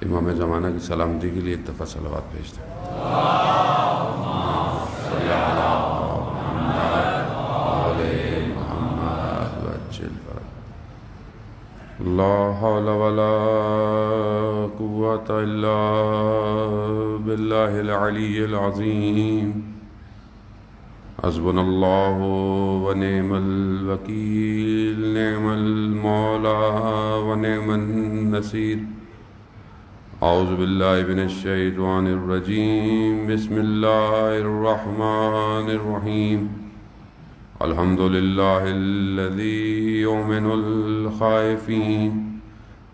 امام زمانہ کی سلامتی کے لیے ایک دفعہ صلوات بھیجتے ہیں۔ صلی علی محمد وعلی محمد وعجل فرج۔ لا حول ولا قوة الا باللہ العلی العظیم۔ حسبنا اللہ ونعم الوکیل، نعم المولا ونعم النصیر۔ اعوذ باللہ من الشیطان الرجیم، بسم اللہ الرحمن الرحیم۔ الحمد للہ الذی یؤمن الخائفین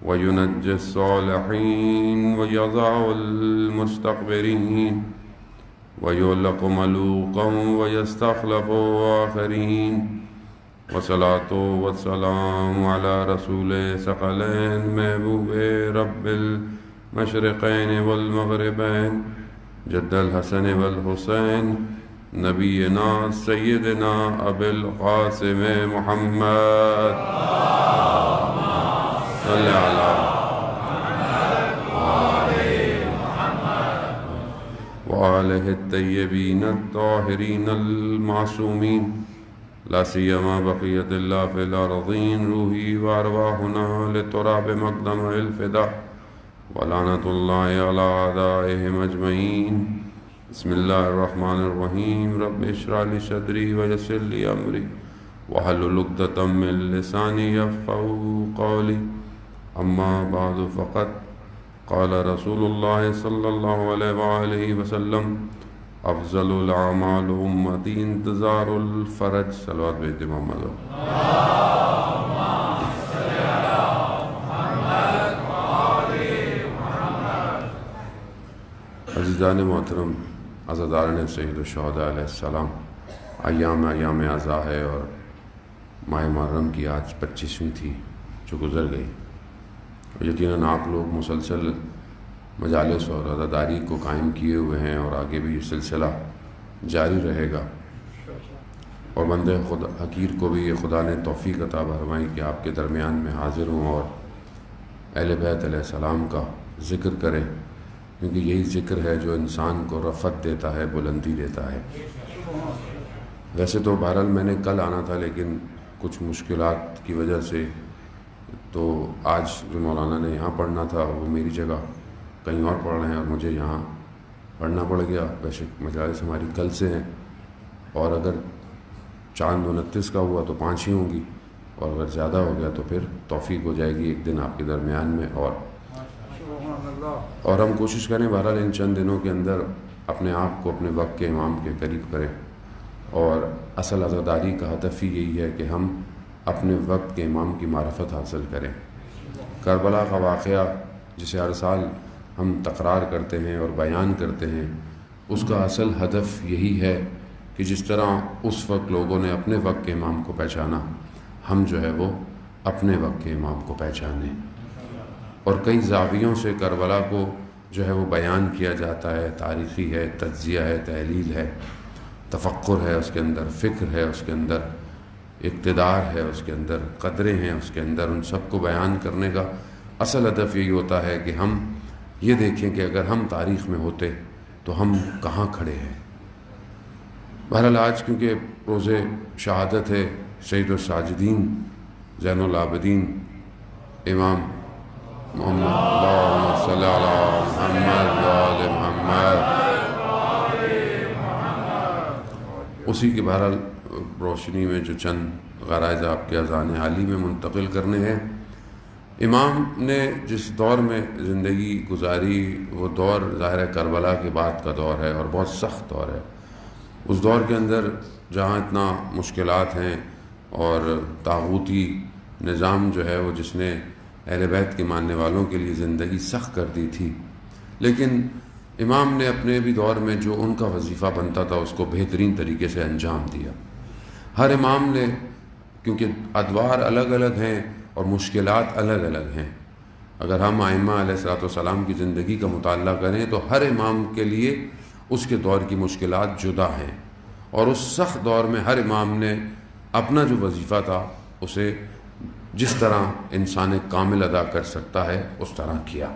وینجی الصالحین ویضع المستکبرین وَيُعْلَقُ مَلُوقًا وَيَسْتَخْلَفُ آخَرِينَ، وَصَلَاةُ وَالسَّلَامُ عَلَى رَسُولِ ثَقَلَيْنِ محبوب رب المشرقین والمغربین، جد الحسن والحسین، نبینا سیدنا ابی القاسم محمد صلی علی وآلہ الطیبین الطاہرین المعصومین، لا سیما بقیت اللہ فی الارضین، روحی وارواحنا لتراب مقدم الفدا، ولعنت اللہ علی اعدائہم اجمعین۔ بسم اللہ الرحمن الرحیم۔ رب اشرح لی صدری ویسر لی امری واحلل عقدۃ من لسانی یفقہوا قولی، اما بعد فقط قال رسول اللہ صلی اللہ علیہ وآلہ وسلم، افضل الاعمال امتی انتظار الفرج۔ صلوات بیت محمد۔ عزیزان محترم، عزاداران سید الشہداء علیہ السلام، ایام عزا ہے اور ماہ محرم کی آج 25ویں تھی جو گزر گئی۔ یقیناً آپ لوگ مسلسل مجالس اور عزاداری کو قائم کیے ہوئے ہیں اور آگے بھی یہ سلسلہ جاری رہے گا، اور بندے خدا حقیر کو بھی یہ خدا نے توفیق عطا فرمائی کہ آپ کے درمیان میں حاضر ہوں اور اہل بیت علیہ السلام کا ذکر کریں، کیونکہ یہی ذکر ہے جو انسان کو رفعت دیتا ہے، بلندی دیتا ہے۔ ویسے تو بہرحال میں نے کل آنا تھا، لیکن کچھ مشکلات کی وجہ سے تو آج جو مولانا نے یہاں پڑھنا تھا وہ میری جگہ کہیں اور پڑھ رہے ہیں اور مجھے یہاں پڑھنا پڑ گیا۔ ویسے مجالس ہماری کل سے ہیں، اور اگر چاند 29 کا ہوا تو 5 ہی ہوں گی، اور اگر زیادہ ہو گیا تو پھر توفیق ہو جائے گی ایک دن آپ کے درمیان میں، اور ہم کوشش کریں بہرحال ان چند دنوں کے اندر اپنے آپ کو اپنے وقت کے امام کے قریب کریں، اور اصل عزاداری کا ہدف ہی یہی ہے کہ ہم اپنے وقت کے امام کی معرفت حاصل کریں۔ کربلا کا واقعہ جسے ہر سال ہم تکرار کرتے ہیں اور بیان کرتے ہیں، اس کا اصل ہدف یہی ہے کہ جس طرح اس وقت لوگوں نے اپنے وقت کے امام کو پہچانا، ہم جو ہے وہ اپنے وقت کے امام کو پہچانیں۔ اور کئی زاویوں سے کربلا کو جو ہے وہ بیان کیا جاتا ہے، تاریخی ہے، تجزیہ ہے، تحلیل ہے، تفکر ہے اس کے اندر، فکر ہے اس کے اندر، اقتدار ہے اس کے اندر، قدریں ہیں اس کے اندر۔ ان سب کو بیان کرنے کا اصل ہدف یہی ہوتا ہے کہ ہم یہ دیکھیں کہ اگر ہم تاریخ میں ہوتے تو ہم کہاں کھڑے ہیں۔ بہرحال آج کیونکہ روز شہادت ہے سید الساجدین زین العابدین امام محمد، اللہم صلی علی محمد وآل محمد، اسی کے بہرحال روشنی میں جو چند غرائز آپ کے اذان عالی میں منتقل کرنے ہیں۔ امام نے جس دور میں زندگی گزاری وہ دور ظاہر کربلا کے بعد کا دور ہے، اور بہت سخت دور ہے۔ اس دور کے اندر جہاں اتنا مشکلات ہیں اور طاغوتی نظام جو ہے وہ جس نے اہل بیت کے ماننے والوں کے لیے زندگی سخت کر دی تھی، لیکن امام نے اپنے بھی دور میں جو ان کا وظیفہ بنتا تھا اس کو بہترین طریقے سے انجام دیا۔ ہر امام نے، کیونکہ ادوار الگ الگ ہیں اور مشکلات الگ الگ ہیں، اگر ہم ائمہ علیہ السلام کی زندگی کا مطالعہ کریں تو ہر امام کے لیے اس کے دور کی مشکلات جدا ہیں، اور اس سخت دور میں ہر امام نے اپنا جو وظیفہ تھا اسے جس طرح انسان کامل ادا کر سکتا ہے اس طرح کیا۔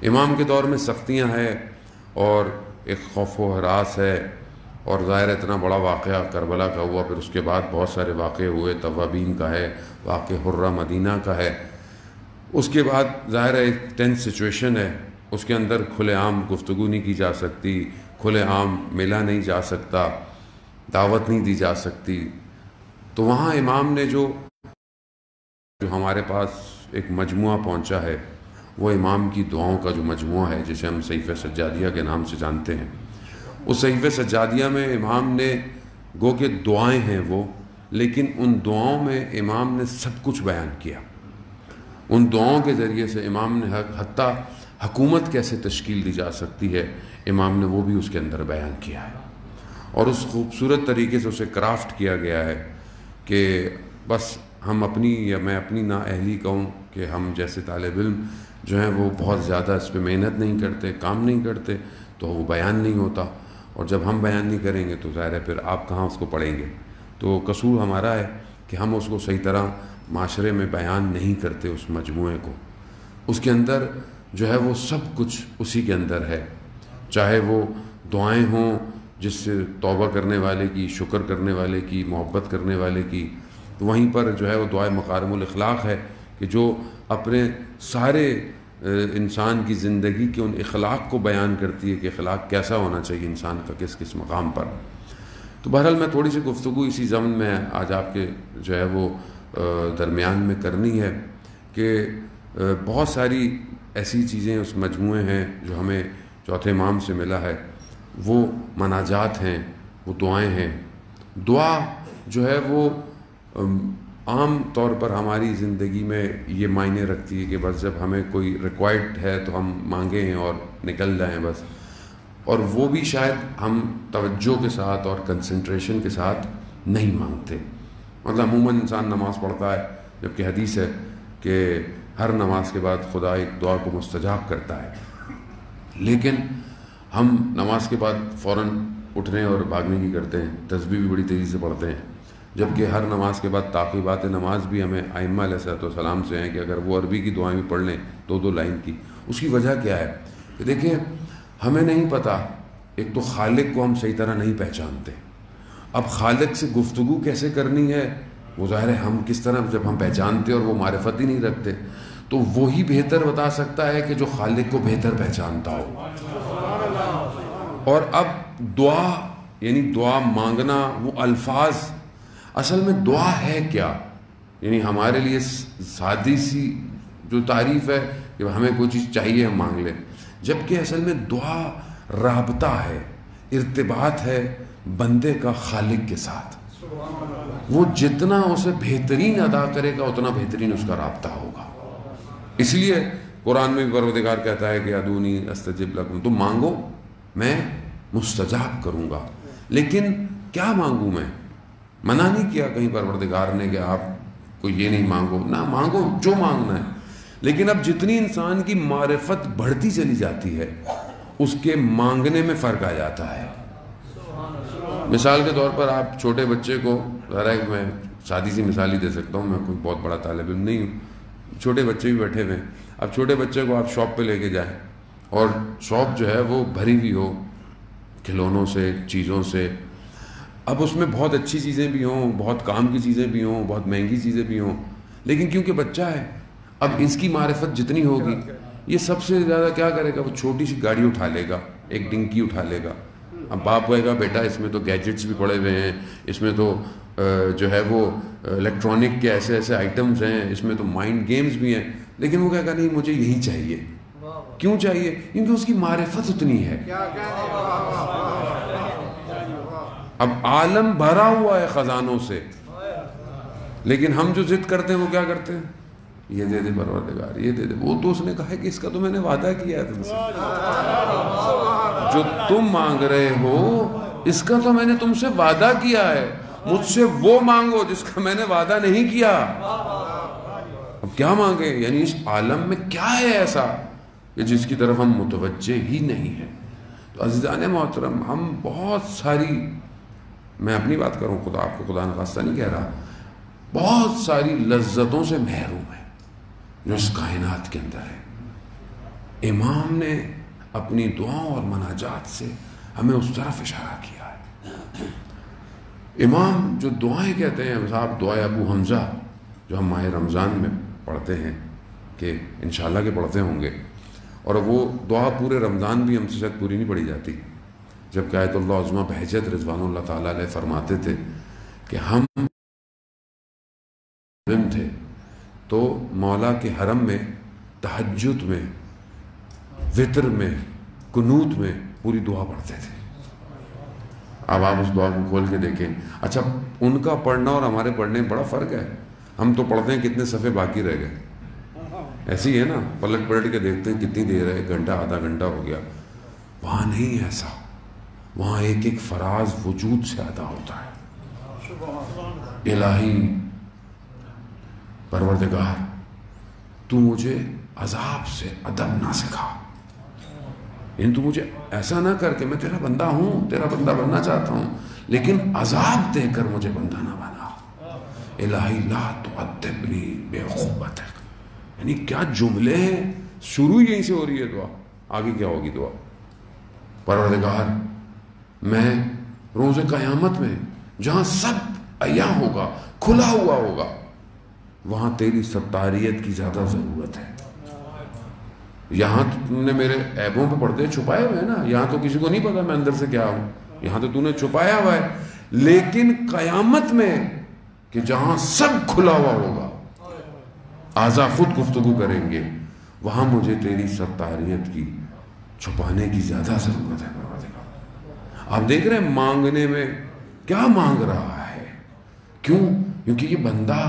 امام کے دور میں سختیاں ہیں اور ایک خوف و ہراس ہے، اور ظاہر اتنا بڑا واقعہ کربلا کا ہوا، پھر اس کے بعد بہت سارے واقعے ہوئے، توابین کا ہے، واقعہ حرہ مدینہ کا ہے، اس کے بعد ظاہر ہے ایک ٹینس سچویشن ہے، اس کے اندر کھلے عام گفتگو نہیں کی جا سکتی، کھلے عام ملا نہیں جا سکتا، دعوت نہیں دی جا سکتی. تو وہاں امام نے جو ہمارے پاس ایک مجموعہ پہنچا ہے، وہ امام کی دعاؤں کا جو مجموعہ ہے، جسے ہم صحیفہ سجادیہ کے نام سے جانتے ہیں. اس صحیفہ سجادیہ میں امام نے گو کہ دعائیں ہیں وہ، لیکن ان دعاؤں میں امام نے سب کچھ بیان کیا. ان دعاؤں کے ذریعے سے امام نے حتیٰ حکومت کیسے تشکیل دی جا سکتی ہے، امام نے وہ بھی اس کے اندر بیان کیا ہے، اور اس خوبصورت طریقے سے اسے کرافٹ کیا گیا ہے کہ بس ہم اپنی یا میں اپنی نااہلی کہوں کہ ہم جیسے طالب علم جو ہیں وہ بہت زیادہ اس پہ محنت نہیں کرتے، کام نہیں کرتے، تو وہ بیان نہیں ہوتا، اور جب ہم بیان نہیں کریں گے تو ظاہر ہے پھر آپ کہاں اس کو پڑھیں گے. تو قصور ہمارا ہے کہ ہم اس کو صحیح طرح معاشرے میں بیان نہیں کرتے. اس مجموعے کو، اس کے اندر جو ہے وہ سب کچھ اسی کے اندر ہے، چاہے وہ دعائیں ہوں جس سے توبہ کرنے والے کی، شکر کرنے والے کی، محبت کرنے والے کی. تو وہیں پر جو ہے وہ دعائے مکارم الاخلاق ہے کہ جو اپنے سارے انسان کی زندگی کے ان اخلاق کو بیان کرتی ہے کہ اخلاق کیسا ہونا چاہیے انسان کا کس کس مقام پر. تو بہرحال میں تھوڑی سی گفتگو اسی ضمن میں آج آپ کے جو ہے وہ درمیان میں کرنی ہے کہ بہت ساری ایسی چیزیں اس مجموعے ہیں جو ہمیں چوتھے امام سے ملا ہے. وہ مناجات ہیں، وہ دعائیں ہیں. دعا جو ہے وہ عام طور پر ہماری زندگی میں یہ معنی رکھتی ہے کہ بس جب ہمیں کوئی ریکوائرڈ ہے تو ہم مانگیں اور نکل جائیں بس، اور وہ بھی شاید ہم توجہ کے ساتھ اور کنسنٹریشن کے ساتھ نہیں مانگتے. مطلب عموماً انسان نماز پڑھتا ہے، جبکہ حدیث ہے کہ ہر نماز کے بعد خدا ایک دعا کو مستجاب کرتا ہے، لیکن ہم نماز کے بعد فوراً اٹھنے اور بھاگنے کی کرتے ہیں، تسبیح بھی بڑی تیزی سے پڑھتے ہیں، جبکہ ہر نماز کے بعد تعقیبات نماز بھی ہمیں ائمہ علیہ السلام سے ہیں کہ اگر وہ عربی کی دعائیں بھی پڑھ لیں 2 لائن کی. اس کی وجہ کیا ہے کہ دیکھیں ہمیں نہیں پتہ، ایک تو خالق کو ہم صحیح طرح نہیں پہچانتے. اب خالق سے گفتگو کیسے کرنی ہے وہ ظاہر ہے ہم کس طرح جب ہم پہچانتے اور وہ معرفت ہی نہیں رکھتے، تو وہی بہتر بتا سکتا ہے کہ جو خالق کو بہتر پہچانتا ہو. اور اب دعا یعنی دعا مانگنا، وہ الفاظ اصل میں دعا ہے کیا؟ یعنی ہمارے لیے سادی سی جو تعریف ہے کہ ہمیں کوئی چیز چاہیے ہم مانگ لیں، جبکہ اصل میں دعا رابطہ ہے، ارتباط ہے بندے کا خالق کے ساتھ. وہ جتنا اسے بہترین ادا کرے گا اتنا بہترین اس کا رابطہ ہوگا. اس لیے قرآن میں بھی پروردگار کہتا ہے کہ ادونی استجب لکم، تم مانگو میں مستجاب کروں گا. لیکن کیا مانگوں میں؟ منع نہیں کیا کہیں پروردگار نے کہ آپ کو یہ نہیں مانگو، نہ مانگو جو مانگنا ہے. لیکن اب جتنی انسان کی معرفت بڑھتی چلی جاتی ہے اس کے مانگنے میں فرق آ جاتا ہے. مثال کے طور پر آپ چھوٹے بچے کو، ذرا میں سادی سی مثال ہی دے سکتا ہوں، میں کوئی بہت بڑا طالب علم نہیں ہوں، چھوٹے بچے بھی بیٹھے ہوئے ہیں. اب چھوٹے بچے کو آپ شاپ پہ لے کے جائیں اور شاپ جو ہے وہ بھری ہوئی ہو کھلونوں سے، چیزوں سے. اب اس میں بہت اچھی چیزیں بھی ہوں، بہت کام کی چیزیں بھی ہوں، بہت مہنگی چیزیں بھی ہوں، لیکن کیونکہ بچہ ہے اب اس کی معرفت جتنی ہوگی یہ سب سے زیادہ کیا کرے گا، وہ چھوٹی سی گاڑی اٹھا لے گا، ایک ڈنکی اٹھا لے گا. اب باپ کہے گا بیٹا اس میں تو گیجٹس بھی پڑے ہوئے ہیں، اس میں تو جو ہے وہ الیکٹرانک کے ایسے ایسے آئٹمز ہیں، اس میں تو مائنڈ گیمز بھی ہیں. لیکن وہ کہے گا نہیں مجھے یہی چاہیے. کیوں چاہیے؟ کیونکہ اس کی معرفت اتنی ہے. اب عالم بھرا ہوا ہے خزانوں سے، لیکن ہم جو ضد کرتے ہیں وہ کیا کرتے ہیں؟ یہ دے دے پروردگار، یہ دے دے. وہ تو اس نے کہا ہے کہ اس کا تو میں نے وعدہ کیا ہے تم سے، جو تم مانگ رہے ہو اس کا تو میں نے تم سے وعدہ کیا ہے، مجھ سے وہ مانگو جس کا میں نے وعدہ نہیں کیا. اب کیا مانگے؟ یعنی اس عالم میں کیا ہے ایسا کہ جس کی طرف ہم متوجہ ہی نہیں ہیں. تو عزیزان محترم، ہم بہت ساری، میں اپنی بات کروں، خدا آپ کو خدا نخواستہ نہیں کہہ رہا، بہت ساری لذتوں سے محروم ہے جو اس کائنات کے اندر ہے. امام نے اپنی دعاؤں اور مناجات سے ہمیں اس طرف اشارہ کیا ہے۔ امام جو دعائیں کہتے ہیں، صاحب دعائے ابو حمزہ جو ہم ماہ رمضان میں پڑھتے ہیں، کہ انشاءاللہ کہ پڑھتے ہوں گے، اور وہ دعا پورے رمضان بھی ہم سے شاید پوری نہیں پڑھی جاتی، جبکہ آیت اللہ عظمہ بہجت رضوان اللہ تعالیٰ علیہ فرماتے تھے کہ ہم تھے تو مولا کے حرم میں تہجد میں، وتر میں، قنوت میں پوری دعا پڑھتے تھے۔ اب آپ اس دعا کو کھول کے دیکھیں۔ اچھا، ان کا پڑھنا اور ہمارے پڑھنے میں بڑا فرق ہے۔ ہم تو پڑھتے ہیں کتنے صفحے باقی رہ گئے، ایسی ہے نا، پلٹ پلٹ کے دیکھتے ہیں کتنی دیر ہے، گھنٹہ آدھا گھنٹہ ہو گیا۔ وہاں نہیں ایسا، وہاں ایک ایک فراز وجود سے ادا ہوتا ہے۔ الہی پروردگار، تو مجھے عذاب سے ادب نہ سکھا، یعنی تو مجھے ایسا نہ کر کہ میں تیرا بندہ ہوں، تیرا بندہ بننا چاہتا ہوں، لیکن عذاب دے کر مجھے بندہ نہ بنا۔ الہی لا تعذبنی بعقوبتک، یعنی کیا جملے ہیں، شروع یہیں سے ہو رہی ہے دعا، آگے کیا ہوگی دعا؟ پروردگار، میں روز قیامت میں جہاں سب عیاں ہوگا، کھلا ہوا ہوگا، وہاں تیری ستاریت کی زیادہ ضرورت ہے۔ یہاں تو تم نے میرے عیبوں پہ پردے چھپائے ہوئے ہیں نا، یہاں تو کسی کو نہیں پتا میں اندر سے کیا ہوں، یہاں تو نے چھپایا ہوا ہے، لیکن قیامت میں کہ جہاں سب کھلا ہوا ہوگا، اعضا خود گفتگو کریں گے، وہاں مجھے تیری ستاریت کی چھپانے کی زیادہ ضرورت ہے۔ آپ دیکھ رہے ہیں مانگنے میں کیا مانگ رہا ہے، کیوں؟ کیونکہ یہ بندہ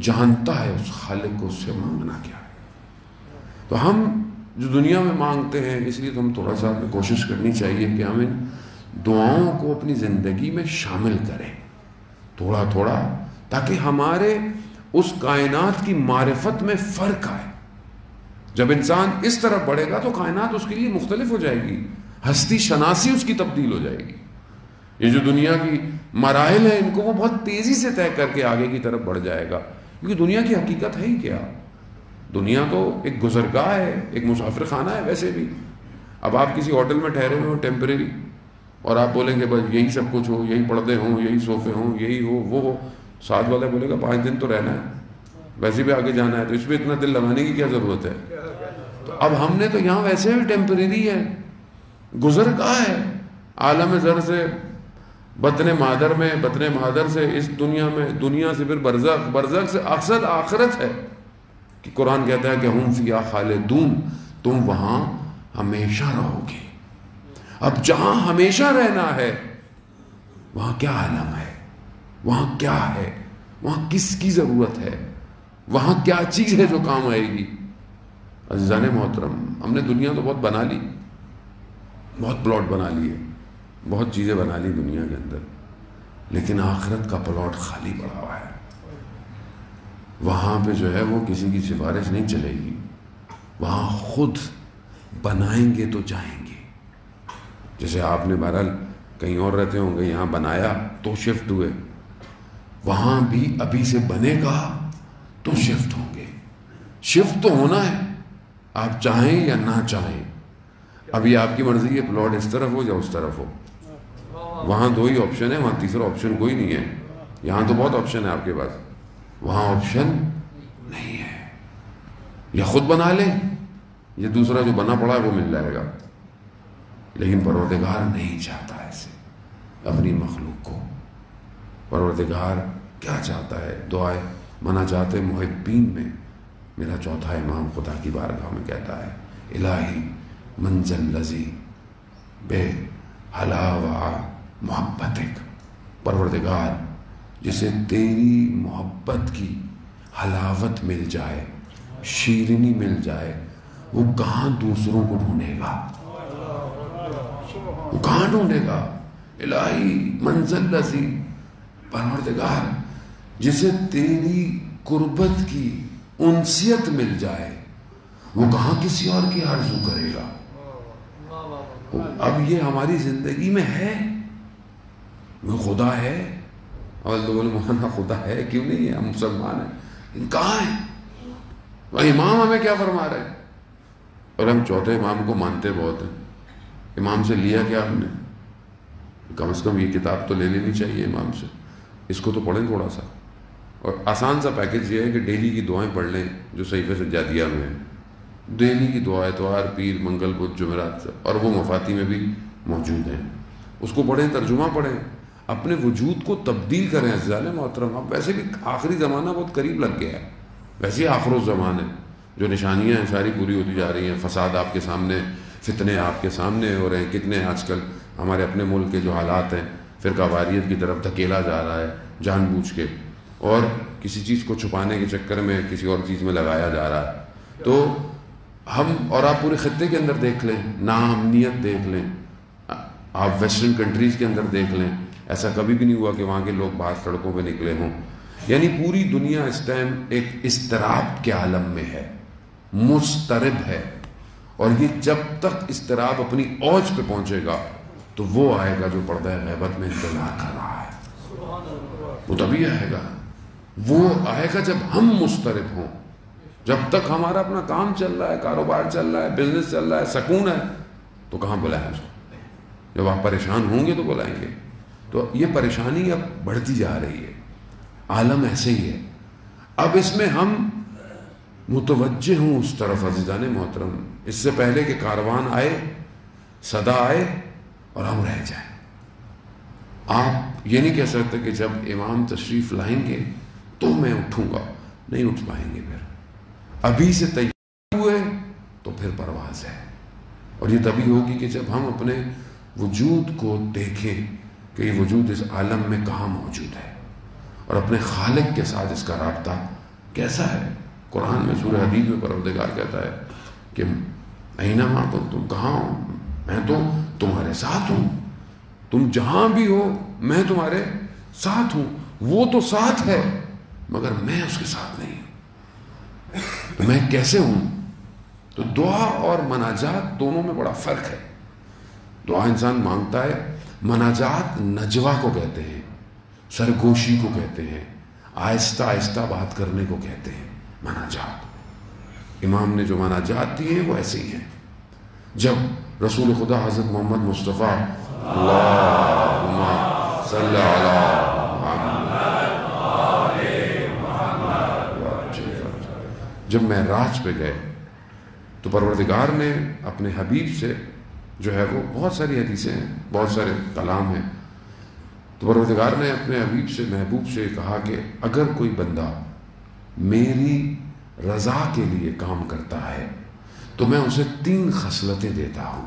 جانتا ہے اس خالق کو اس سے مانگنا کیا ہے۔ تو ہم جو دنیا میں مانگتے ہیں، اس لیے تو ہم تھوڑا سا کوشش کرنی چاہیے کہ ہم ان دعاؤں کو اپنی زندگی میں شامل کریں تھوڑا تھوڑا، تاکہ ہمارے اس کائنات کی معرفت میں فرق آئے۔ جب انسان اس طرف بڑھے گا تو کائنات اس کے لیے مختلف ہو جائے گی، ہستی شناسی اس کی تبدیل ہو جائے گی۔ یہ جو دنیا کی مراحل ہیں، ان کو وہ بہت تیزی سے طے کر کے آگے کی طرف بڑھ جائے گا، کیونکہ دنیا کی حقیقت ہے ہی کیا؟ دنیا تو ایک گزرگاہ ہے، ایک مسافر خانہ ہے ویسے بھی۔ اب آپ کسی ہوٹل میں ٹھہرے ہوئے ہو ٹیمپریری، اور آپ بولیں گے بس یہی سب کچھ ہو، یہی پردے ہوں، یہی صوفے ہوں، یہی ہو وہ ہو، ساتھ والا بولے گا 5 دن تو رہنا ہے، ویسے بھی آگے جانا ہے، تو اس پہ اتنا دل لگانے کی کیا ضرورت ہے؟ تو اب ہم نے تو یہاں ویسے بھی ٹیمپریری ہے، گزرگاہ ہے، عالم زر سے بطن مادر میں، بطن مادر سے اس دنیا میں، دنیا سے پھر برزخ، برزخ سے اقصد آخرت ہے، کہ قرآن کہتا ہے کہ ہم فیہا خالدون، تم وہاں ہمیشہ رہو گے۔ اب جہاں ہمیشہ رہنا ہے وہاں کیا عالم ہے، وہاں کیا ہے، وہاں کس کی ضرورت ہے، وہاں کیا چیز ہے جو کام آئے گی؟ عزیزان محترم، ہم نے دنیا تو بہت بنا لی، بہت پلاٹ بنا لیے، بہت چیزیں بنا لی دنیا کے اندر، لیکن آخرت کا پلاٹ خالی پڑا ہوا ہے۔ وہاں پہ جو ہے وہ کسی کی سفارش نہیں چلے گی، وہاں خود بنائیں گے تو جائیں گے۔ جیسے آپ نے بہرحال کہیں اور رہتے ہوں گے، یہاں بنایا تو شفٹ ہوئے، وہاں بھی ابھی سے بنے گا تو شفٹ ہوں گے۔ شفٹ تو ہونا ہے، آپ چاہیں یا نہ چاہیں۔ ابھی آپ کی مرضی ہے پلاٹ اس طرف ہو یا اس طرف ہو، وہاں 2 ہی آپشن ہے، وہاں تیسرا آپشن کوئی نہیں ہے۔ یہاں تو بہت آپشن ہے آپ کے پاس، وہاں آپشن نہیں ہے، یا خود بنا لیں یا دوسرا جو بنا پڑا ہے وہ مل جائے گا۔ لیکن پروردگار نہیں چاہتا ایسے اپنی مخلوق کو۔ پروردگار کیا چاہتا ہے؟ دعائے مناجات محبین میں میرا چوتھا امام خدا کی بارگاہ میں کہتا ہے، الہی منزل لذی بے حلاوہ محبتک، پروردگار جسے تیری محبت کی حلاوت مل جائے، شیرینی مل جائے، وہ کہاں دوسروں کو ڈھونڈے گا؟ وہ کہاں ڈھونڈے گا؟ الہی منزل لذی، پروردگار جسے تیری قربت کی انسیت مل جائے، وہ کہاں کسی اور کی آرزو کرے گا؟ اب یہ ہماری زندگی میں ہے، وہ خدا ہے، اور لوگوں نے مولانا خدا ہے کیوں نہیں ہے، ہم مسلمان ہیں، کہاں ہے؟ وہ امام ہمیں کیا فرما رہے ہیں؟ اور ہم چوتھے امام کو مانتے بہت ہیں. امام سے لیا کیا ہم نے؟ کم از کم یہ کتاب تو لے لینی چاہیے امام سے، اس کو تو پڑھیں تھوڑا سا. اور آسان سا پیکج یہ ہے کہ ڈیلی کی دعائیں پڑھ لیں جو صحیفے سجادیہ میں ہیں. ڈیلی کی دعائیں اتوار، پیر، منگل، بدھ، جمعرات، اور وہ مفاتی میں بھی موجود ہیں. اس کو پڑھیں، ترجمہ پڑھیں، اپنے وجود کو تبدیل کریں. عزیزان محترم، اب ویسے بھی آخری زمانہ بہت قریب لگ گیا ہے، ویسے ہی آخر الزمان ہے. جو نشانیاں ہیں ساری پوری ہوتی جا رہی ہیں. فساد آپ کے سامنے، فتنے آپ کے سامنے ہو رہے ہیں. کتنے آج کل ہمارے اپنے ملک کے جو حالات ہیں، فرقہ واریت کی طرف دھکیلا جا رہا ہے جان بوجھ کے، اور کسی چیز کو چھپانے کے چکر میں کسی اور چیز میں لگایا جا رہا ہے. تو ہم، اور آپ پورے خطے کے اندر دیکھ لیں، ناامنیت دیکھ لیں، آپ ویسٹرن کنٹریز کے اندر دیکھ لیں، ایسا کبھی بھی نہیں ہوا کہ وہاں کے لوگ باہر سڑکوں پہ نکلے ہوں. یعنی پوری دنیا اس ٹائم ایک اضطراب کے عالم میں ہے، مضطرب ہے. اور یہ جب تک اضطراب اپنی اوج پہ پہنچے گا تو وہ آئے گا جو پردہ غیبت میں انتظار کر رہا ہے. وہ تبھی آئے گا، وہ آئے گا جب ہم مضطرب ہوں. جب تک ہمارا اپنا کام چل رہا ہے، کاروبار چل رہا ہے، بزنس چل رہا ہے، سکون ہے، تو کہاں بلائیں اس کو؟ جب آپ پریشان ہوں گے تو بلائیں گے. تو یہ پریشانی اب بڑھتی جا رہی ہے، عالم ایسے ہی ہے. اب اس میں ہم متوجہ ہوں اس طرف عزیزان محترم، اس سے پہلے کہ کاروان آئے، صدا آئے اور ہم رہ جائیں. آپ یہ نہیں کہہ سکتے کہ جب امام تشریف لائیں گے تو میں اٹھوں گا، نہیں اٹھ پائیں گے. پھر ابھی سے تیار ہوئے تو پھر پرواز ہے. اور یہ تبھی ہوگی کہ جب ہم اپنے وجود کو دیکھیں کہ یہ وجود اس عالم میں کہاں موجود ہے، اور اپنے خالق کے ساتھ اس کا رابطہ کیسا ہے. قرآن میں سورہ حدید میں پروردگار کہتا ہے کہ اینما تم کہاں ہو، میں تو تمہارے ساتھ ہوں. تم جہاں بھی ہو میں تمہارے ساتھ ہوں. وہ تو ساتھ ہے مگر میں اس کے ساتھ نہیں ہوں. تو میں کیسے ہوں؟ تو دعا اور مناجات دونوں میں بڑا فرق ہے. دعا انسان مانگتا ہے، مناجات نجوا کو کہتے ہیں، سرگوشی کو کہتے ہیں، آہستہ آہستہ بات کرنے کو کہتے ہیں مناجات. امام نے جو مناجات دی ہیں وہ ایسے ہی ہیں. جب رسول خدا حضرت محمد مصطفیٰ اللہم صلی جب معراج پہ گئے تو پروردگار نے اپنے حبیب سے جو ہے وہ بہت ساری حدیثیں ہیں، بہت سارے کلام ہیں. تو پروردگار نے اپنے حبیب سے، محبوب سے کہا کہ اگر کوئی بندہ میری رضا کے لیے کام کرتا ہے تو میں اسے 3 خصلتیں دیتا ہوں.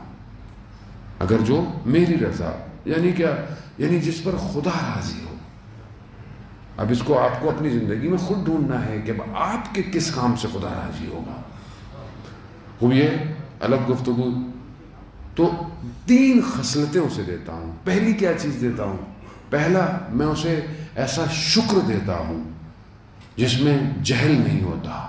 اگر جو میری رضا، یعنی کیا؟ یعنی جس پر خدا راضی ہو. اب اس کو آپ کو اپنی زندگی میں خود ڈھونڈنا ہے کہ آپ کے کس کام سے خدا راضی ہوگا. وہ یہ الگ گفتگو. تو 3 خصلتیں اسے دیتا ہوں. پہلی کیا چیز دیتا ہوں؟ پہلا، میں اسے ایسا شکر دیتا ہوں جس میں جہل نہیں ہوتا.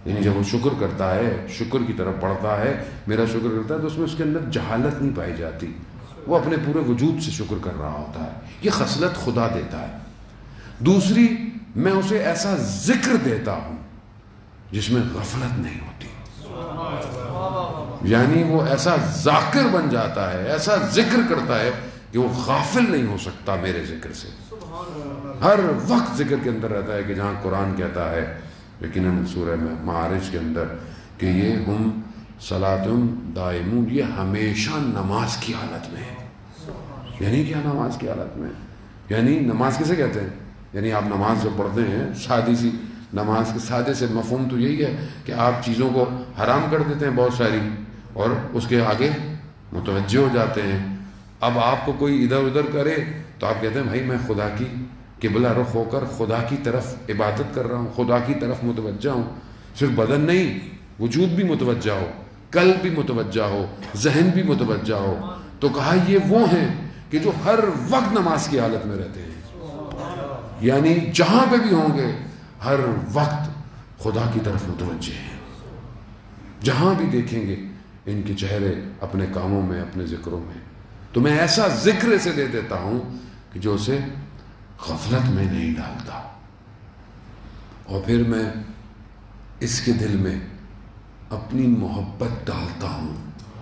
یعنی جب وہ شکر کرتا ہے، شکر کی طرف بڑھتا ہے، میرا شکر کرتا ہے، تو اس میں اس کے اندر جہالت نہیں پائی جاتی. وہ اپنے پورے وجود سے شکر کر رہا ہوتا ہے. یہ خصلت خدا دیتا ہے. دوسری، میں اسے ایسا ذکر دیتا ہوں جس میں غفلت نہیں ہوتی. یعنی وہ ایسا ذاکر بن جاتا ہے، ایسا ذکر کرتا ہے کہ وہ غافل نہیں ہو سکتا میرے ذکر سے. ہر وقت ذکر کے اندر رہتا ہے. کہ جہاں قرآن کہتا ہے یقیناً سورہ معارج کے اندر کہ یہ ہم صلاتم دائمون، یہ ہمیشہ نماز کی حالت میں ہے. یعنی کیا نماز کی حالت میں؟ یعنی نماز کسے کہتے ہیں؟ یعنی آپ نماز جو پڑھتے ہیں، سادی سی نماز کے سادے سے مفہوم تو یہی ہے کہ آپ چیزوں کو حرام کر دیتے ہیں بہت ساری، اور اس کے آگے متوجہ ہو جاتے ہیں. اب آپ کو کوئی ادھر ادھر کرے تو آپ کہتے ہیں بھائی میں خدا کی قبلہ رخ ہو کر خدا کی طرف عبادت کر رہا ہوں، خدا کی طرف متوجہ ہوں. صرف بدن نہیں، وجود بھی متوجہ ہو، قلب بھی متوجہ ہو، ذہن بھی متوجہ ہو. تو کہا یہ وہ ہیں کہ جو ہر وقت نماز کی حالت میں رہتے ہیں. یعنی جہاں پہ بھی ہوں گے ہر وقت خدا کی طرف متوجہ ہیں. جہاں بھی دیکھیں گے ان کے چہرے اپنے کاموں میں، اپنے ذکروں میں. تو میں ایسا ذکر سے دے دیتا ہوں کہ جو اسے غفلت میں نہیں ڈالتا. اور پھر میں اس کے دل میں اپنی محبت ڈالتا ہوں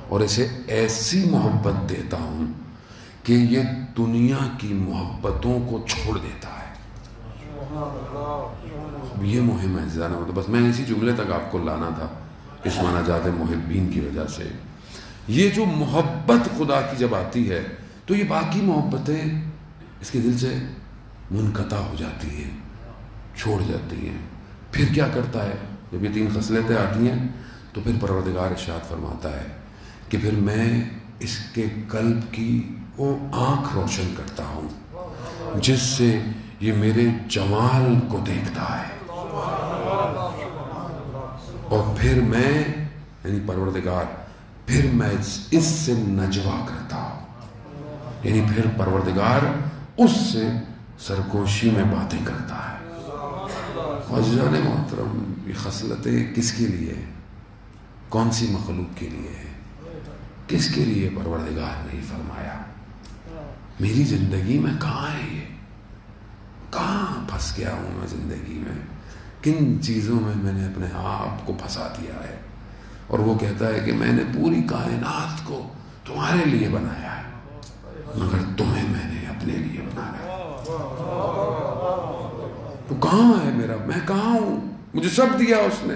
اور اسے ایسی محبت دیتا ہوں کہ یہ دنیا کی محبتوں کو چھوڑ دیتا ہے. یہ مہم ہے زیادہ. بس میں اسی جملے تک آپ کو لانا تھا اس مناجات محبین کی وجہ سے. یہ جو محبت خدا کی جب آتی ہے تو یہ باقی محبتیں اس کے دل سے منقطع ہو جاتی ہیں, چھوڑ جاتی ہیں. پھر کیا کرتا ہے جب یہ 3 خصلتیں آتی ہیں تو پھر پروردگار ارشاد فرماتا ہے کہ پھر میں اس کے قلب کی وہ آنکھ روشن کرتا ہوں جس سے یہ میرے جمال کو دیکھتا ہے, اور پھر میں یعنی پروردگار پھر میں اس سے نجوا کرتا ہوں, یعنی پھر پروردگار اس سے سرگوشی میں باتیں کرتا ہے. عزیزان محترم, یہ خصلتیں کس کے لیے, کون سی مخلوق کے لیے ہے, کس کے لیے پروردگار نے فرمایا؟ میری زندگی میں کہاں ہے یہ, کہاں پھنس گیا ہوں میں زندگی میں, کن چیزوں میں نے اپنے آپ کو پھنسا دیا ہے. اور وہ کہتا ہے کہ میں نے پوری کائنات کو تمہارے لیے بنایا ہے مگر تمہیں میں نے اپنے لیے بنایا. تو کہاں ہے میرا, میں کہاں ہوں؟ مجھے سب دیا اس نے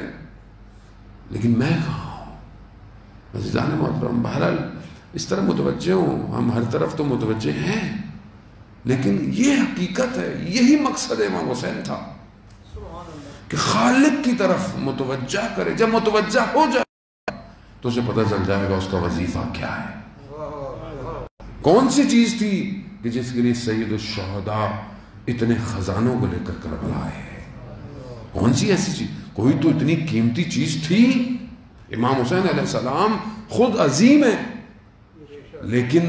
لیکن میں کہاں ہوں؟ عزیزان محترم, بہرحال اس طرح متوجہ ہوں, ہم ہر طرف تو متوجہ ہیں لیکن یہ حقیقت ہے, یہی مقصد امام حسین تھا کہ خالق کی طرف متوجہ کرے. جب متوجہ ہو جائے تو اسے پتہ چل جائے گا اس کا وظیفہ کیا ہے, کون سی چیز تھی کہ جس کے لیے سید الشہداء اتنے خزانوں کو لے کر کربلا آئے ہیں. کون سی ایسی چیز, کوئی تو اتنی قیمتی چیز تھی. امام حسین علیہ السلام خود عظیم ہے لیکن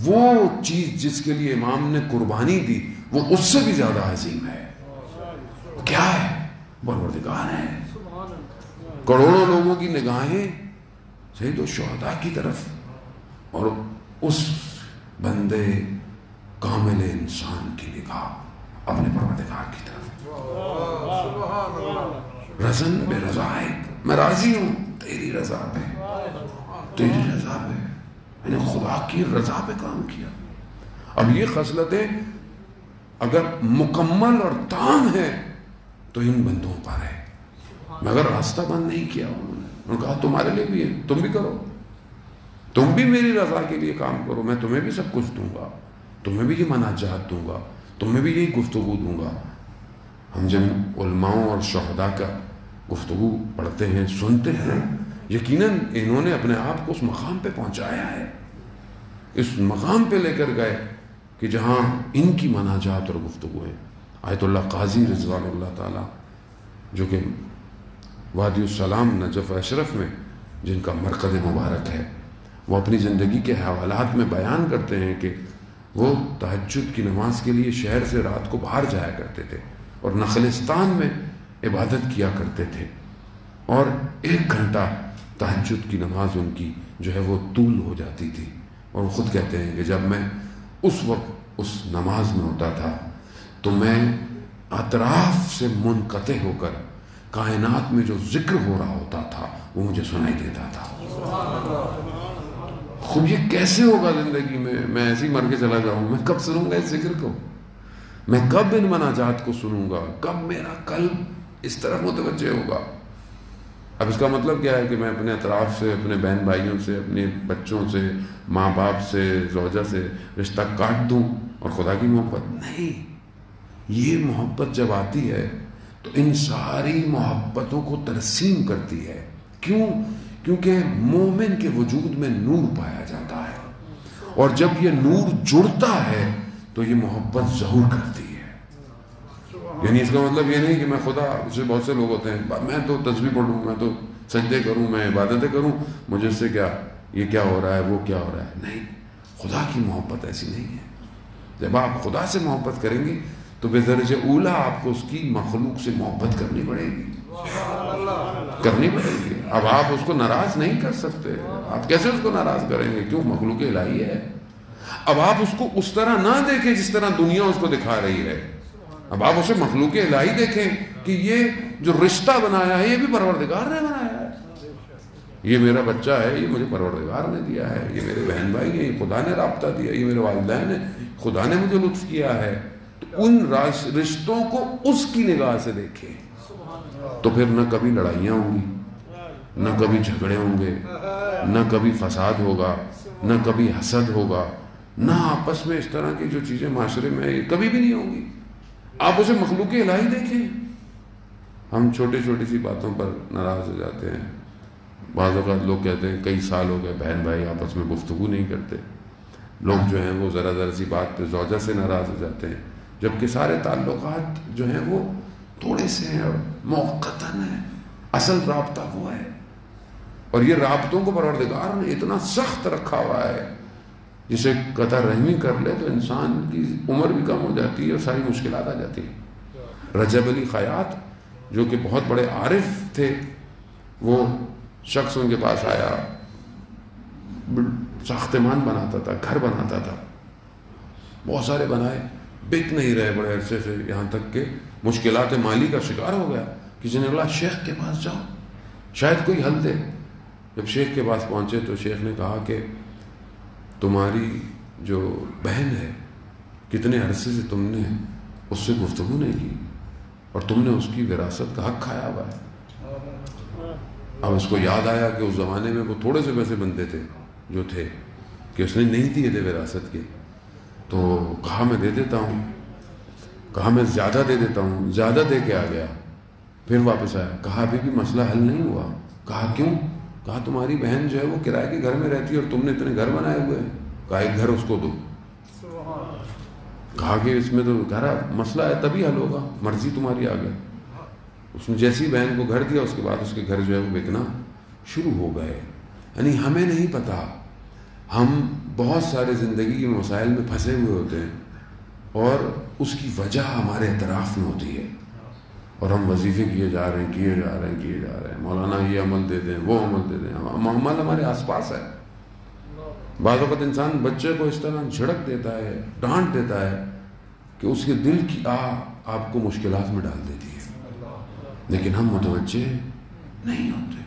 وہ چیز جس کے لیے امام نے قربانی دی وہ اس سے بھی زیادہ عظیم ہے. کیا ہے؟ پروردگار ہے. کروڑوں لوگوں کی نگاہیں سید الشہداء کی طرف اور اس بندے کامل انسان کی نگاہ اپنے پروردگار کی طرف. رضن بے رضائک, میں راضی ہوں تیری رضا پہ, تیری رضا پہ, میں نے خدا کی رضا پہ کام کیا. اب یہ خصلتیں اگر مکمل اور تام ہیں تو ان بندوں پر ہے, مگر راستہ بند نہیں کیا انہوں نے کہا تمہارے لیے بھی ہے, تم بھی کرو, تم بھی میری رضا کے لیے کام کرو, میں تمہیں بھی سب کچھ دوں گا, تمہیں بھی یہ مناجات دوں گا, تمہیں بھی یہی گفتگو دوں گا. ہم جب علماء اور شہداء کا گفتگو پڑھتے ہیں, سنتے ہیں, یقیناً انہوں نے اپنے آپ کو اس مقام پہ پہنچایا ہے, اس مقام پہ لے کر گئے کہ جہاں ان کی مناجات اور گفتگو ہے. آیت اللہ قاضی رضوان اللہ تعالی جو کہ وادی السلام نجف اشرف میں جن کا مرکز مبارک ہے, وہ اپنی زندگی کے حوالات میں بیان کرتے ہیں کہ وہ تہجد کی نماز کے لیے شہر سے رات کو باہر جایا کرتے تھے اور نخلستان میں عبادت کیا کرتے تھے, اور 1 گھنٹہ تہجد کی نماز ان کی جو ہے وہ طول ہو جاتی تھی. اور وہ خود کہتے ہیں کہ جب میں اس وقت اس نماز میں ہوتا تھا تو میں اطراف سے منقطع ہو کر کائنات میں جو ذکر ہو رہا ہوتا تھا وہ مجھے سنائی دیتا تھا. خود یہ کیسے ہوگا زندگی میں, میں ایسے ہی مر کے چلا جاؤں, میں کب سنوں گا اس ذکر کو, میں کب ان مناجات کو سنوں گا, کب میرا قلب اس طرف متوجہ ہوگا. اب اس کا مطلب کیا ہے کہ میں اپنے اطراف سے, اپنے بہن بھائیوں سے, اپنے بچوں سے, ماں باپ سے, زوجہ سے رشتہ کاٹ دوں اور خدا کی محبت نہیں. یہ محبت جب آتی ہے تو ان ساری محبتوں کو ترسیم کرتی ہے. کیوں؟ کیونکہ مومن کے وجود میں نور پایا جاتا ہے, اور جب یہ نور جڑتا ہے تو یہ محبت ظہور کرتی ہے. یعنی اس کا مطلب یہ نہیں کہ میں خدا سے, بہت سے لوگ ہوتے ہیں میں تو تسبیح پڑھوں, میں تو سجدے کروں, میں عبادتیں کروں, مجھے اس سے کیا, یہ کیا ہو رہا ہے, وہ کیا ہو رہا ہے. نہیں, خدا کی محبت ایسی نہیں ہے. جب آپ خدا سے محبت کریں گے تو بے درجہ اولا آپ کو اس کی مخلوق سے محبت کرنی پڑے گی, کرنی پڑے گی. اب آپ اس کو ناراض نہیں کر سکتے, آپ کیسے اس کو ناراض کریں گے, کیوں, مخلوق الہی ہے. اب آپ اس کو اس طرح نہ دیکھیں جس طرح دنیا اس کو دکھا رہی ہے, اب آپ اسے مخلوق الہی دیکھیں کہ یہ جو رشتہ بنایا ہے یہ بھی پروردگار نے بنایا ہے. یہ میرا بچہ ہے، یہ مجھے پروردگار نے دیا ہے، یہ میرے بہن بھائی ہیں، یہ خدا نے رابطہ دیا، یہ میرے والدین ہیں، خدا نے مجھے لطف کیا ہے. تو ان رشتوں کو اس کی نگاہ سے دیکھیں، تو پھر نہ کبھی لڑائیاں ہوں گی، نہ کبھی جھگڑے ہوں گے، نہ کبھی فساد ہوگا، نہ کبھی حسد ہوگا، نہ آپس میں اس طرح کی جو چیزیں معاشرے میں یہ کبھی بھی نہیں ہوں گی. آپ اسے مخلوق الہی دیکھیں. ہم چھوٹی چھوٹی سی باتوں پر ناراض ہو جاتے ہیں. بعض اوقات لوگ کہتے ہیں کئی سال ہو گئے بہن بھائی آپس میں گفتگو نہیں کرتے. لوگ جو ہیں وہ ذرا ذرا سی بات پہ زوجہ سے ناراض ہو جاتے ہیں، جبکہ سارے تعلقات جو ہیں وہ تھوڑے سے ہیں اور موقتاً ہیں. اصل رابطہ وہ ہے، اور یہ رابطوں کو پروردگار نے اتنا سخت رکھا ہوا ہے، جسے قطع رحمی کر لے تو انسان کی عمر بھی کم ہو جاتی ہے اور ساری مشکلات آ جاتی ہیں. رجب علی خیاط جو کہ بہت بڑے عارف تھے، وہ شخص ان کے پاس آیا، ساختمان بناتا تھا، گھر بناتا تھا، بہت سارے بنائے، بک نہیں رہے بڑے عرصے سے، یہاں تک کہ مشکلات مالی کا شکار ہو گیا. کسی نے کہا شیخ کے پاس جاؤ شاید کوئی حل دے. جب شیخ کے پاس پہنچے تو شیخ نے کہا کہ تمہاری جو بہن ہے کتنے عرصے سے تم نے اس سے گفتگو نہیں کی اور تم نے اس کی وراثت کا حق کھایا ہوا ہے. اب اس کو یاد آیا کہ اس زمانے میں وہ تھوڑے سے پیسے بنتے تھے جو تھے کہ اس نے نہیں دیے تھے وراثت کے. تو کہا میں دے دیتا ہوں، کہا میں زیادہ دے دیتا ہوں، زیادہ دے کے آ گیا. پھر واپس آیا، کہا ابھی بھی مسئلہ حل نہیں ہوا. کہا کیوں؟ کہا تمہاری بہن جو ہے وہ کرائے کے گھر میں رہتی ہے اور تم نے اتنے گھر بنائے ہوئے ہیں. کہا ایک گھر اس کو دو. کہا کہ اس میں تو گھر مسئلہ ہے تبھی حل ہوگا، مرضی تمہاری آگے. اس نے جیسی بہن کو گھر دیا اس کے بعد اس کے گھر جو ہے وہ بکنا شروع ہو گئے. یعنی ہمیں نہیں پتا، ہم بہت سارے زندگی کے مسائل میں پھنسے ہوئے ہوتے ہیں اور اس کی وجہ ہمارے اطراف میں ہوتی ہے، اور ہم وظیفے کیے جا رہے ہیں. مولانا یہ عمل دے دیں، وہ عمل دے دیں. عمل ہمارے آس پاس ہے. بعض وقت انسان بچے کو اس طرح جھڑک دیتا ہے، ڈانٹ دیتا ہے کہ اس کے دل کی آپ کو مشکلات میں ڈال دیتی ہے، لیکن ہم متوجہ نہیں ہوتے.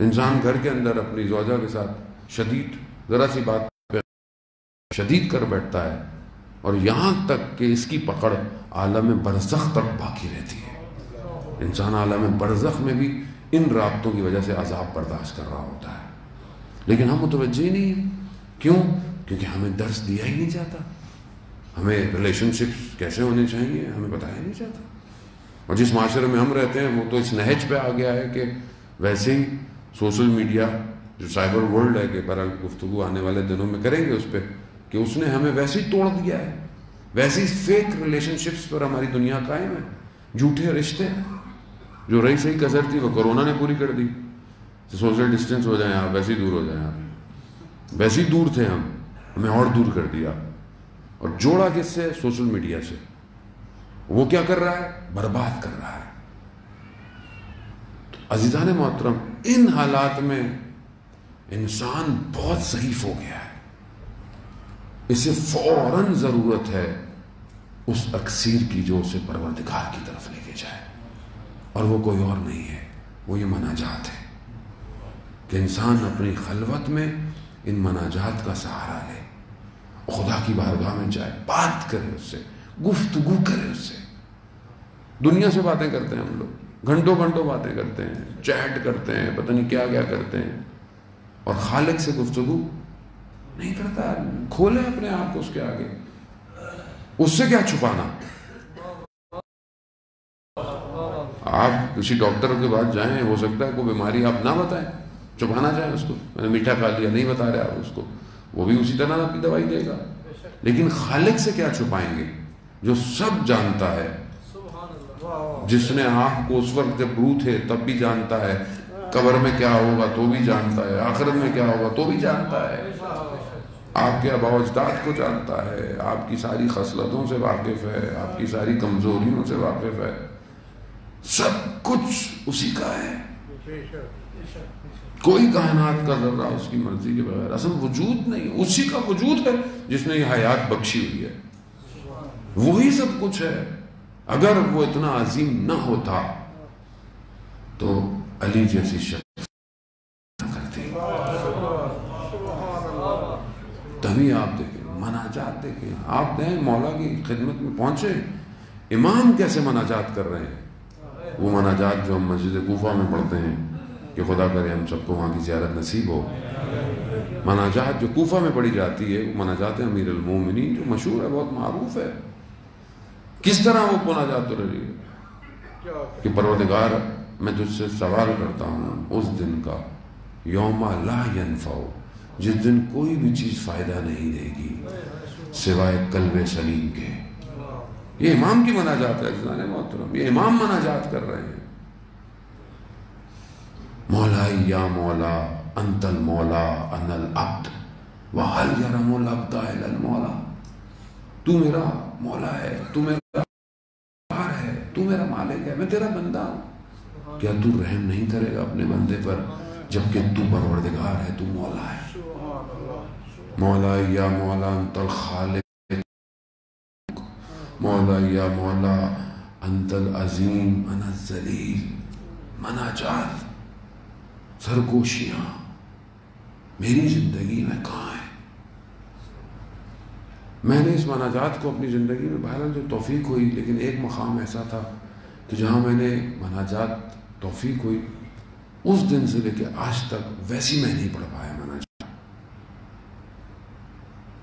انسان گھر کے اندر اپنی زوجہ کے ساتھ شدید ذرا سی بات پہ شدید کر بیٹھتا ہے، اور یہاں تک کہ اس کی پکڑ عالم برزخ تک باقی رہتی ہے. انسان عالم برزخ میں بھی ان رابطوں کی وجہ سے عذاب برداشت کر رہا ہوتا ہے، لیکن ہم متوجہ ہی نہیں ہیں. کیوں؟ کیونکہ ہمیں درس دیا ہی نہیں جاتا. ہمیں ریلیشن شپس کیسے ہونے چاہیے ہمیں بتایا نہیں جاتا. اور جس معاشرے میں ہم رہتے ہیں وہ تو اس نہج پہ آ گیا ہے کہ ویسے ہی سوشل میڈیا جو سائبر ورلڈ ہے، کہ برحال گفتگو آنے والے دنوں میں کریں گے اس پہ، کہ اس نے ہمیں ویسے ہی توڑ دیا ہے. ویسے ہی فیک ریلیشن شپس پر ہماری دنیا قائم ہے. جھوٹے رشتے جو رہی صحیح کثر تھی وہ کورونا نے پوری کر دی. سوشل ڈسٹینس ہو جائیں آپ، ویسے ہی دور ہو جائیں آپ. ویسے ہی دور تھے ہمیں اور دور کر دیا. اور جوڑا کس سے؟ سوشل میڈیا سے. وہ کیا کر رہا ہے؟ برباد کر رہا ہے. عزیزان محترم، ان حالات میں انسان بہت ضعیف ہو گیا ہے. اسے فوراً ضرورت ہے اس اکسیر کی جو اسے پروردگار کی طرف لے کے جائے، اور وہ کوئی اور نہیں ہے، وہ یہ مناجات ہے کہ انسان اپنی خلوت میں ان مناجات کا سہارا لے، خدا کی بارگاہ میں جائے، بات کرے اس سے، گفتگو کرے اس سے. دنیا سے باتیں کرتے ہیں ہم لوگ، گھنٹوں گھنٹوں باتیں کرتے ہیں، چیٹ کرتے ہیں، پتہ نہیں کیا کیا کرتے ہیں، اور خالق سے گفتگو نہیں کرتا. کھولے اپنے آپ کو اس کے آگے. اس سے کیا چھپانا؟ آپ کسی ڈاکٹر کے پاس جائیں، ہو سکتا ہے کوئی بیماری آپ نہ بتائیں، چھپانا چاہیں اس کو، میں نے میٹھا کھا لیا نہیں بتا رہے آپ اس کو، وہ بھی اسی طرح آپ کی دوائی دے گا. لیکن خالق سے کیا چھپائیں گے جو سب جانتا ہے، جس نے آپ کو اس وقت جب روح تھے تب بھی جانتا ہے، قبر میں کیا ہوگا تو بھی جانتا ہے، آخرت میں کیا ہوگا تو بھی جانتا ہے، آپ کے آباء و اجداد کو جانتا ہے، آپ کی ساری خصلتوں سے واقف ہے، آپ کی ساری کمزوریوں سے واقف ہے. سب کچھ اسی کا ہے. کوئی کائنات کا ذرہ اس کی مرضی کے بغیر اصل وجود نہیں. اسی کا وجود ہے جس نے یہ حیات بخشی ہوئی ہے. وہی سب کچھ ہے. اگر وہ اتنا عظیم نہ ہوتا تو علی جیسی شخص تبھی آپ دیکھیں مناجات، دیکھیں آپ دیں مولا کی خدمت میں پہنچے، امام کیسے مناجات کر رہے ہیں، وہ مناجات جو ہم مسجد کوفہ میں پڑھتے ہیں کہ خدا کرے ہم سب کو وہاں کی زیارت نصیب ہو، مناجات جو کوفہ میں پڑھی جاتی ہے وہ مناجات امیر المومنین جو مشہور ہے، بہت معروف ہے، کس طرح وہ مناجات ہو رہی ہے کہ پروردگار میں تجھ سے سوال کرتا ہوں اس دن کا، یوم لا ینفع، جس دن کوئی بھی چیز فائدہ نہیں دے گی سوائے قلب سلیم کے۔ یہ امام کی مناجات ہے عزیزان محترم، یہ امام مناجات کر رہے ہیں، مولا یا مولا انت المولا انا العبد وهل يرم العبد الا المولا، تو میرا مولا ہے، تو میرا بار ہے، تو میرا مالک ہے، میں تیرا بندہ ہوں، کیا تو رحم نہیں کرے گا اپنے بندے پر جبکہ تو پروردگار ہے، تو مولا ہے، مولا یا مولا انت الخالق، مولا یا مولا انت العظیم انا الذلیل، مناجات، سرگوشیاں میری زندگی میں کہاں ہیں؟ میں نے اس مناجات کو اپنی زندگی میں بہرحال جو توفیق ہوئی، لیکن ایک مقام ایسا تھا کہ جہاں میں نے مناجات توفیق ہوئی، اس دن سے لے کے آج تک ویسی میں نہیں پڑھ پایا مناجات،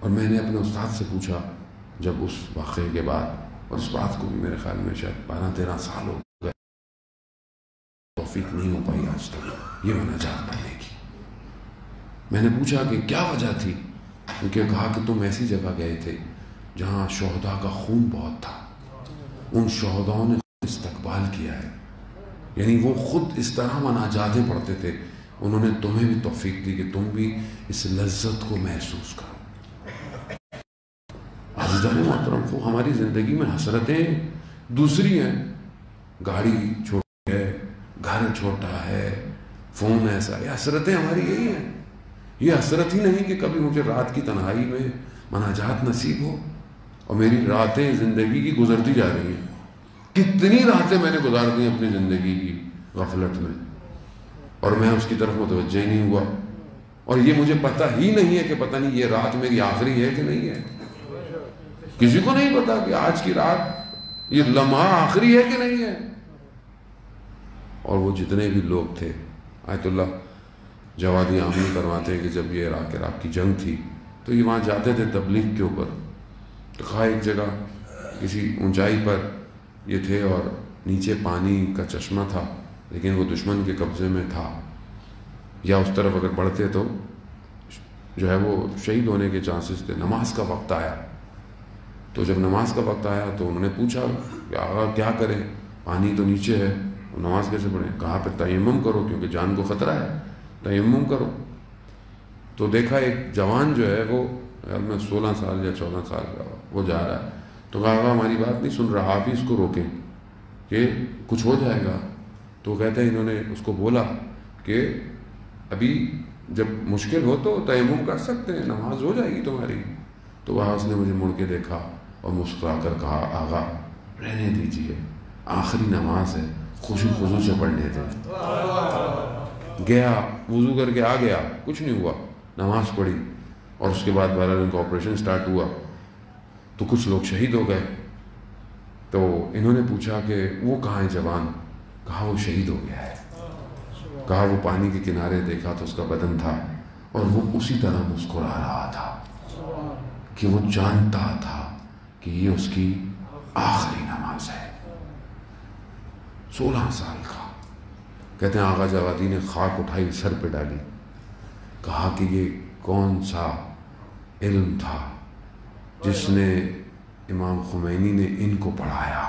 اور میں نے اپنے استاد سے پوچھا جب اس واقعے کے بعد، اور اس بات کو بھی میرے خیال میں شاید 12-13 سال ہو گئے، توفیق نہیں ہو پائی آج تک یہ مناجات پڑھنے کی۔ میں نے پوچھا کہ کیا وجہ تھی، کیونکہ کہا کہ تم ایسی جگہ گئے تھے جہاں شہداء کا خون بہت تھا، ان شہداؤں نے استقبال کیا ہے، یعنی وہ خود اس طرح مناجاتیں پڑھتے تھے، انہوں نے تمہیں بھی توفیق دی کہ تم بھی اس لذت کو محسوس کرو۔ عزیزان محترم، وہ ہماری زندگی میں حسرتیں دوسری ہیں، گاڑی چھوٹی ہے، گھر چھوٹا ہے، فون ایسا، یہ حسرتیں ہماری یہی ہیں، یہ حسرت ہی نہیں کہ کبھی مجھے رات کی تنہائی میں مناجات نصیب ہو، اور میری راتیں زندگی کی گزرتی جا رہی ہیں، کتنی راتیں میں نے گزار دی اپنی زندگی کی غفلت میں، اور میں اس کی طرف متوجہ ہی نہیں ہوا، اور یہ مجھے پتہ ہی نہیں ہے کہ پتہ نہیں یہ رات میری آخری ہے کہ نہیں ہے، کسی کو نہیں پتا کہ آج کی رات یہ لمحہ آخری ہے کہ نہیں ہے۔ اور وہ جتنے بھی لوگ تھے، آیت اللہ جوادی عاملی کرواتے ہیں کہ جب یہ عراق کی جنگ تھی تو یہ وہاں جاتے تھے تبلیغ کے اوپر، تو کہا ایک جگہ کسی اونچائی پر یہ تھے اور نیچے پانی کا چشمہ تھا، لیکن وہ دشمن کے قبضے میں تھا، یا اس طرف اگر بڑھتے تو جو ہے وہ شہید ہونے کے چانسز تھے۔ نماز کا وقت آیا، تو جب نماز کا وقت آیا تو انہوں نے پوچھا کہ آقا کیا کریں، پانی تو نیچے ہے، نماز کیسے پڑھیں؟ کہا پھر تیمم کرو کیونکہ جان کو خطرہ ہے، تیمم کرو۔ تو دیکھا ایک جوان جو ہے وہ میں 16 سال یا 14 سال کا وہ جا رہا ہے، تو کہا آقا ہماری بات نہیں سن رہا، آپ ہی اس کو روکیں کہ کچھ ہو جائے گا۔ تو کہتے ہیں انہوں نے اس کو بولا کہ ابھی جب مشکل ہو تو تیمم کر سکتے ہیں، نماز ہو جائے گی تمہاری۔ تو وہاں اس نے مجھے مڑ کے دیکھا اور مسکرا کر کہا آقا رہنے دیجئے، آخری نماز ہے، خوشی خضوع سے پڑھنے دیں۔ گیا وضو کر کے آ گیا، کچھ نہیں ہوا، نماز پڑھی، اور اس کے بعد بہرحال ان کا آپریشن سٹارٹ ہوا تو کچھ لوگ شہید ہو گئے۔ تو انہوں نے پوچھا کہ وہ کہاں ہے جوان؟ کہا وہ شہید ہو گیا ہے۔ کہا وہ پانی کے کنارے دیکھا تو اس کا بدن تھا اور وہ اسی طرح مسکرا رہا تھا کہ وہ جانتا تھا کہ یہ اس کی آخری نماز ہے۔ 16 سال کا۔ کہتے ہیں آغا جوادی نے خاک اٹھائی، سر پہ ڈالی، کہا کہ یہ کون سا علم تھا جس نے امام خمینی نے ان کو پڑھایا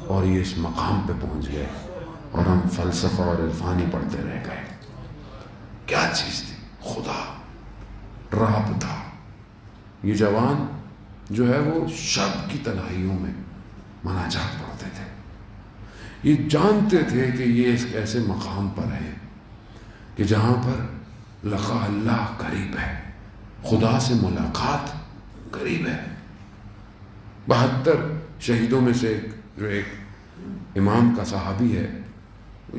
اور یہ اس مقام پہ پہنچ گئے، اور ہم فلسفہ اور عرفانی پڑھتے رہ گئے۔ کیا چیز تھی؟ خدا، رب تھا۔ یہ جوان جو ہے وہ شب کی تنہائیوں میں مناجات پڑھتے تھے، یہ جانتے تھے کہ یہ اس ایسے مقام پر ہے کہ جہاں پر لقاء اللہ قریب ہے، خدا سے ملاقات قریب ہے۔ 72 شہیدوں میں سے جو ایک امام کا صحابی ہے،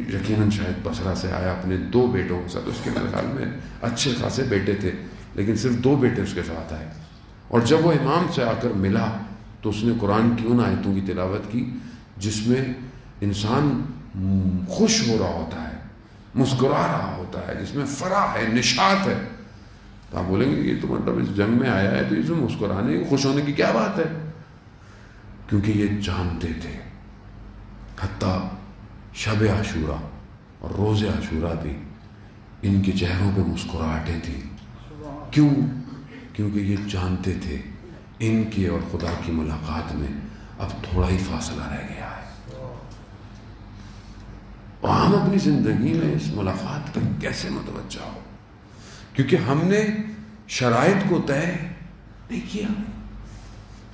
یقیناً شاید بصرہ سے آیا اپنے 2 بیٹوں کے ساتھ، اس کے میرے خیال میں اچھے خاصے بیٹے تھے، لیکن صرف 2 بیٹے اس کے ساتھ آئے، اور جب وہ امام سے آ کر ملا تو اس نے قرآن کی ان آیتوں کی تلاوت کی جس میں انسان خوش ہو رہا ہوتا ہے، مسکرا رہا ہوتا ہے، جس میں فرح ہے، نشاط ہے. تو آپ بولیں گے یہ تو مطلب اس جنگ میں آیا ہے تو اس میں مسکرانے خوش ہونے کی کیا بات ہے؟ کیونکہ یہ جانتے تھے، حتیٰ شب عاشورہ اور روز عاشورہ بھی ان کے چہروں پہ مسکراہٹیں تھیں. کیوں؟ کیونکہ یہ جانتے تھے ان کی اور خدا کی ملاقات میں اب تھوڑا ہی فاصلہ رہ گیا ہے. اور ہم اپنی زندگی میں اس ملاقات پر کیسے متوجہ ہو؟ کیونکہ ہم نے شرائط کو طے نہیں کیا.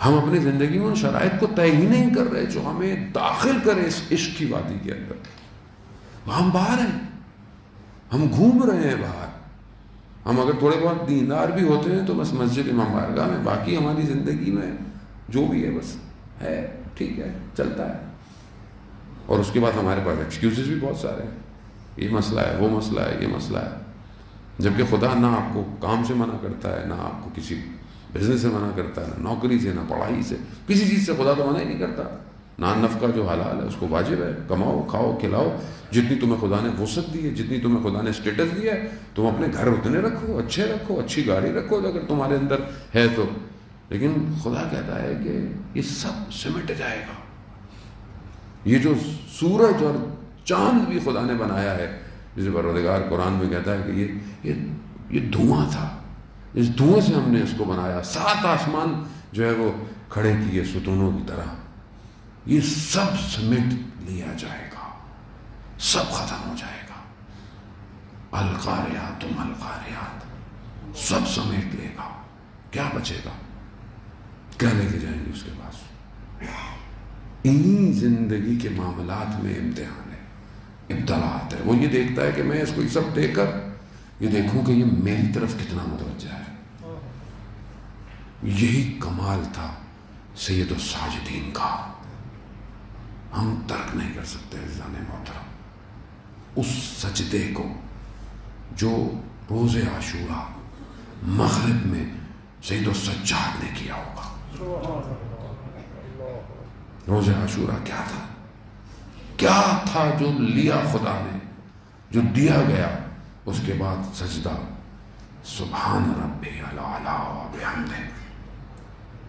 ہم اپنی زندگی میں ان شرائط کو طے ہی نہیں کر رہے جو ہمیں داخل کرے اس عشق کی وادی کے اندر. ہم باہر ہیں، ہم گھوم رہے ہیں باہر. ہم اگر تھوڑے بہت دیندار بھی ہوتے ہیں تو بس مسجد امام بارگاہ میں، باقی ہماری زندگی میں جو بھی ہے بس ہے، ٹھیک ہے، چلتا ہے. اور اس کے بعد ہمارے پاس ایکسکیوزز بھی بہت سارے ہیں، یہ مسئلہ ہے، وہ مسئلہ ہے، یہ مسئلہ ہے. جبکہ خدا نہ آپ کو کام سے منع کرتا ہے، نہ آپ کو کسی بزنس سے منع کرتا ہے، نہ نوکری سے، نہ پڑھائی سے، کسی چیز سے خدا تو منع ہی نہیں کرتا. نان نفقہ جو حلال ہے اس کو واجب ہے، کماؤ، کھاؤ، کھلاؤ. جتنی تمہیں خدا نے وسعت دی ہے، جتنی تمہیں خدا نے اسٹیٹس دیا ہے، تم اپنے گھر اتنے رکھو، اچھے رکھو، اچھی گاڑی رکھو اگر تمہارے اندر ہے تو. لیکن خدا کہتا ہے کہ یہ سب سمٹ جائے گا. یہ جو سورج اور چاند بھی خدا نے بنایا ہے، جسے پروردگار قرآن میں کہتا ہے کہ یہ دھواں تھا، اس دھوئیں سے ہم نے اس کو بنایا. 7 آسمان جو ہے وہ کھڑے کیے ستونوں کی طرح. یہ سب سمیٹ لیا جائے گا، سب ختم ہو جائے گا. القاریات القاریات، سب سمیٹ لے گا. کیا بچے گا؟ کیا لے کے جائیں گے اس کے پاس؟ انہی زندگی کے معاملات میں امتحان ہے، ابتلاات ہے. وہ یہ دیکھتا ہے کہ میں اس کو یہ سب دے کر یہ دیکھوں کہ یہ میری طرف کتنا متوجہ ہے. یہی کمال تھا سید الساجدین کا. ہم ترک نہیں کر سکتے عزیزان محترم اس سجدے کو جو روز عاشورہ مغرب میں سید السجاد نے کیا ہوگا. روز عاشورہ کیا تھا؟ کیا تھا جو لیا خدا نے، جو دیا گیا؟ اس کے بعد سجدہ سبحان ربی الاعلی و بحمدہ.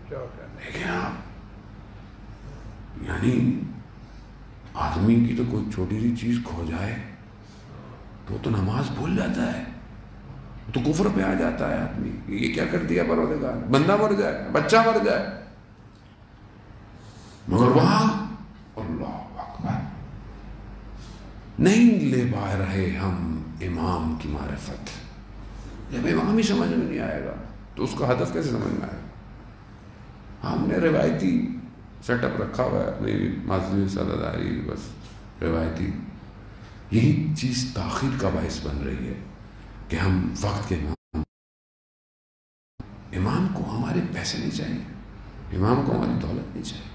دیکھیں آپ، یعنی آدمی کی تو کوئی چھوٹی سی چیز کھو جائے تو نماز بھول جاتا ہے، تو کفر پہ آ جاتا ہے آدمی. یہ کیا کر دیا پروردگار؟ بندہ مر جائے، بچہ مر جائے. مگر وہاں اللہ اکبر نہیں لے پا رہے ہم امام کی معرفت. جب امام ہی سمجھ میں نہیں آئے گا تو اس کا ہدف کیسے سمجھ میں آئے گا؟ ہم نے روایتی سیٹ اپ رکھا ہوا ہے اپنی معذوری سادہ، بس روایتی. یہی چیز تاخیر کا باعث بن رہی ہے کہ ہم وقت کے امام کو ہمارے پیسے نہیں چاہیے، امام کو ہماری دولت نہیں چاہیے،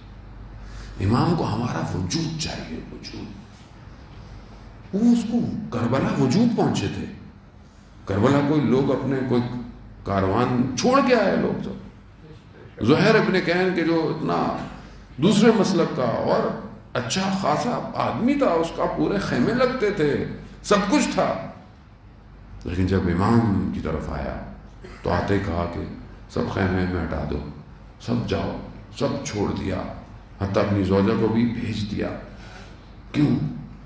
امام کو ہمارا وجود چاہیے. وجود. وہ اس کو کربلا وجود پہنچے تھے. کربلا کوئی لوگ اپنے کوئی کاروان چھوڑ کے آئے لوگ. جو زہیر ابن کہن کے جو اتنا دوسرے مسلک کا اور اچھا خاصا آدمی تھا، اس کا پورے خیمے لگتے تھے، سب کچھ تھا. لیکن جب امام کی طرف آیا تو آتے کہا کہ سب خیمے میں ہٹا دو، سب جاؤ، سب چھوڑ دیا، حتیٰ اپنی زوجہ کو بھی بھیج دیا. کیوں؟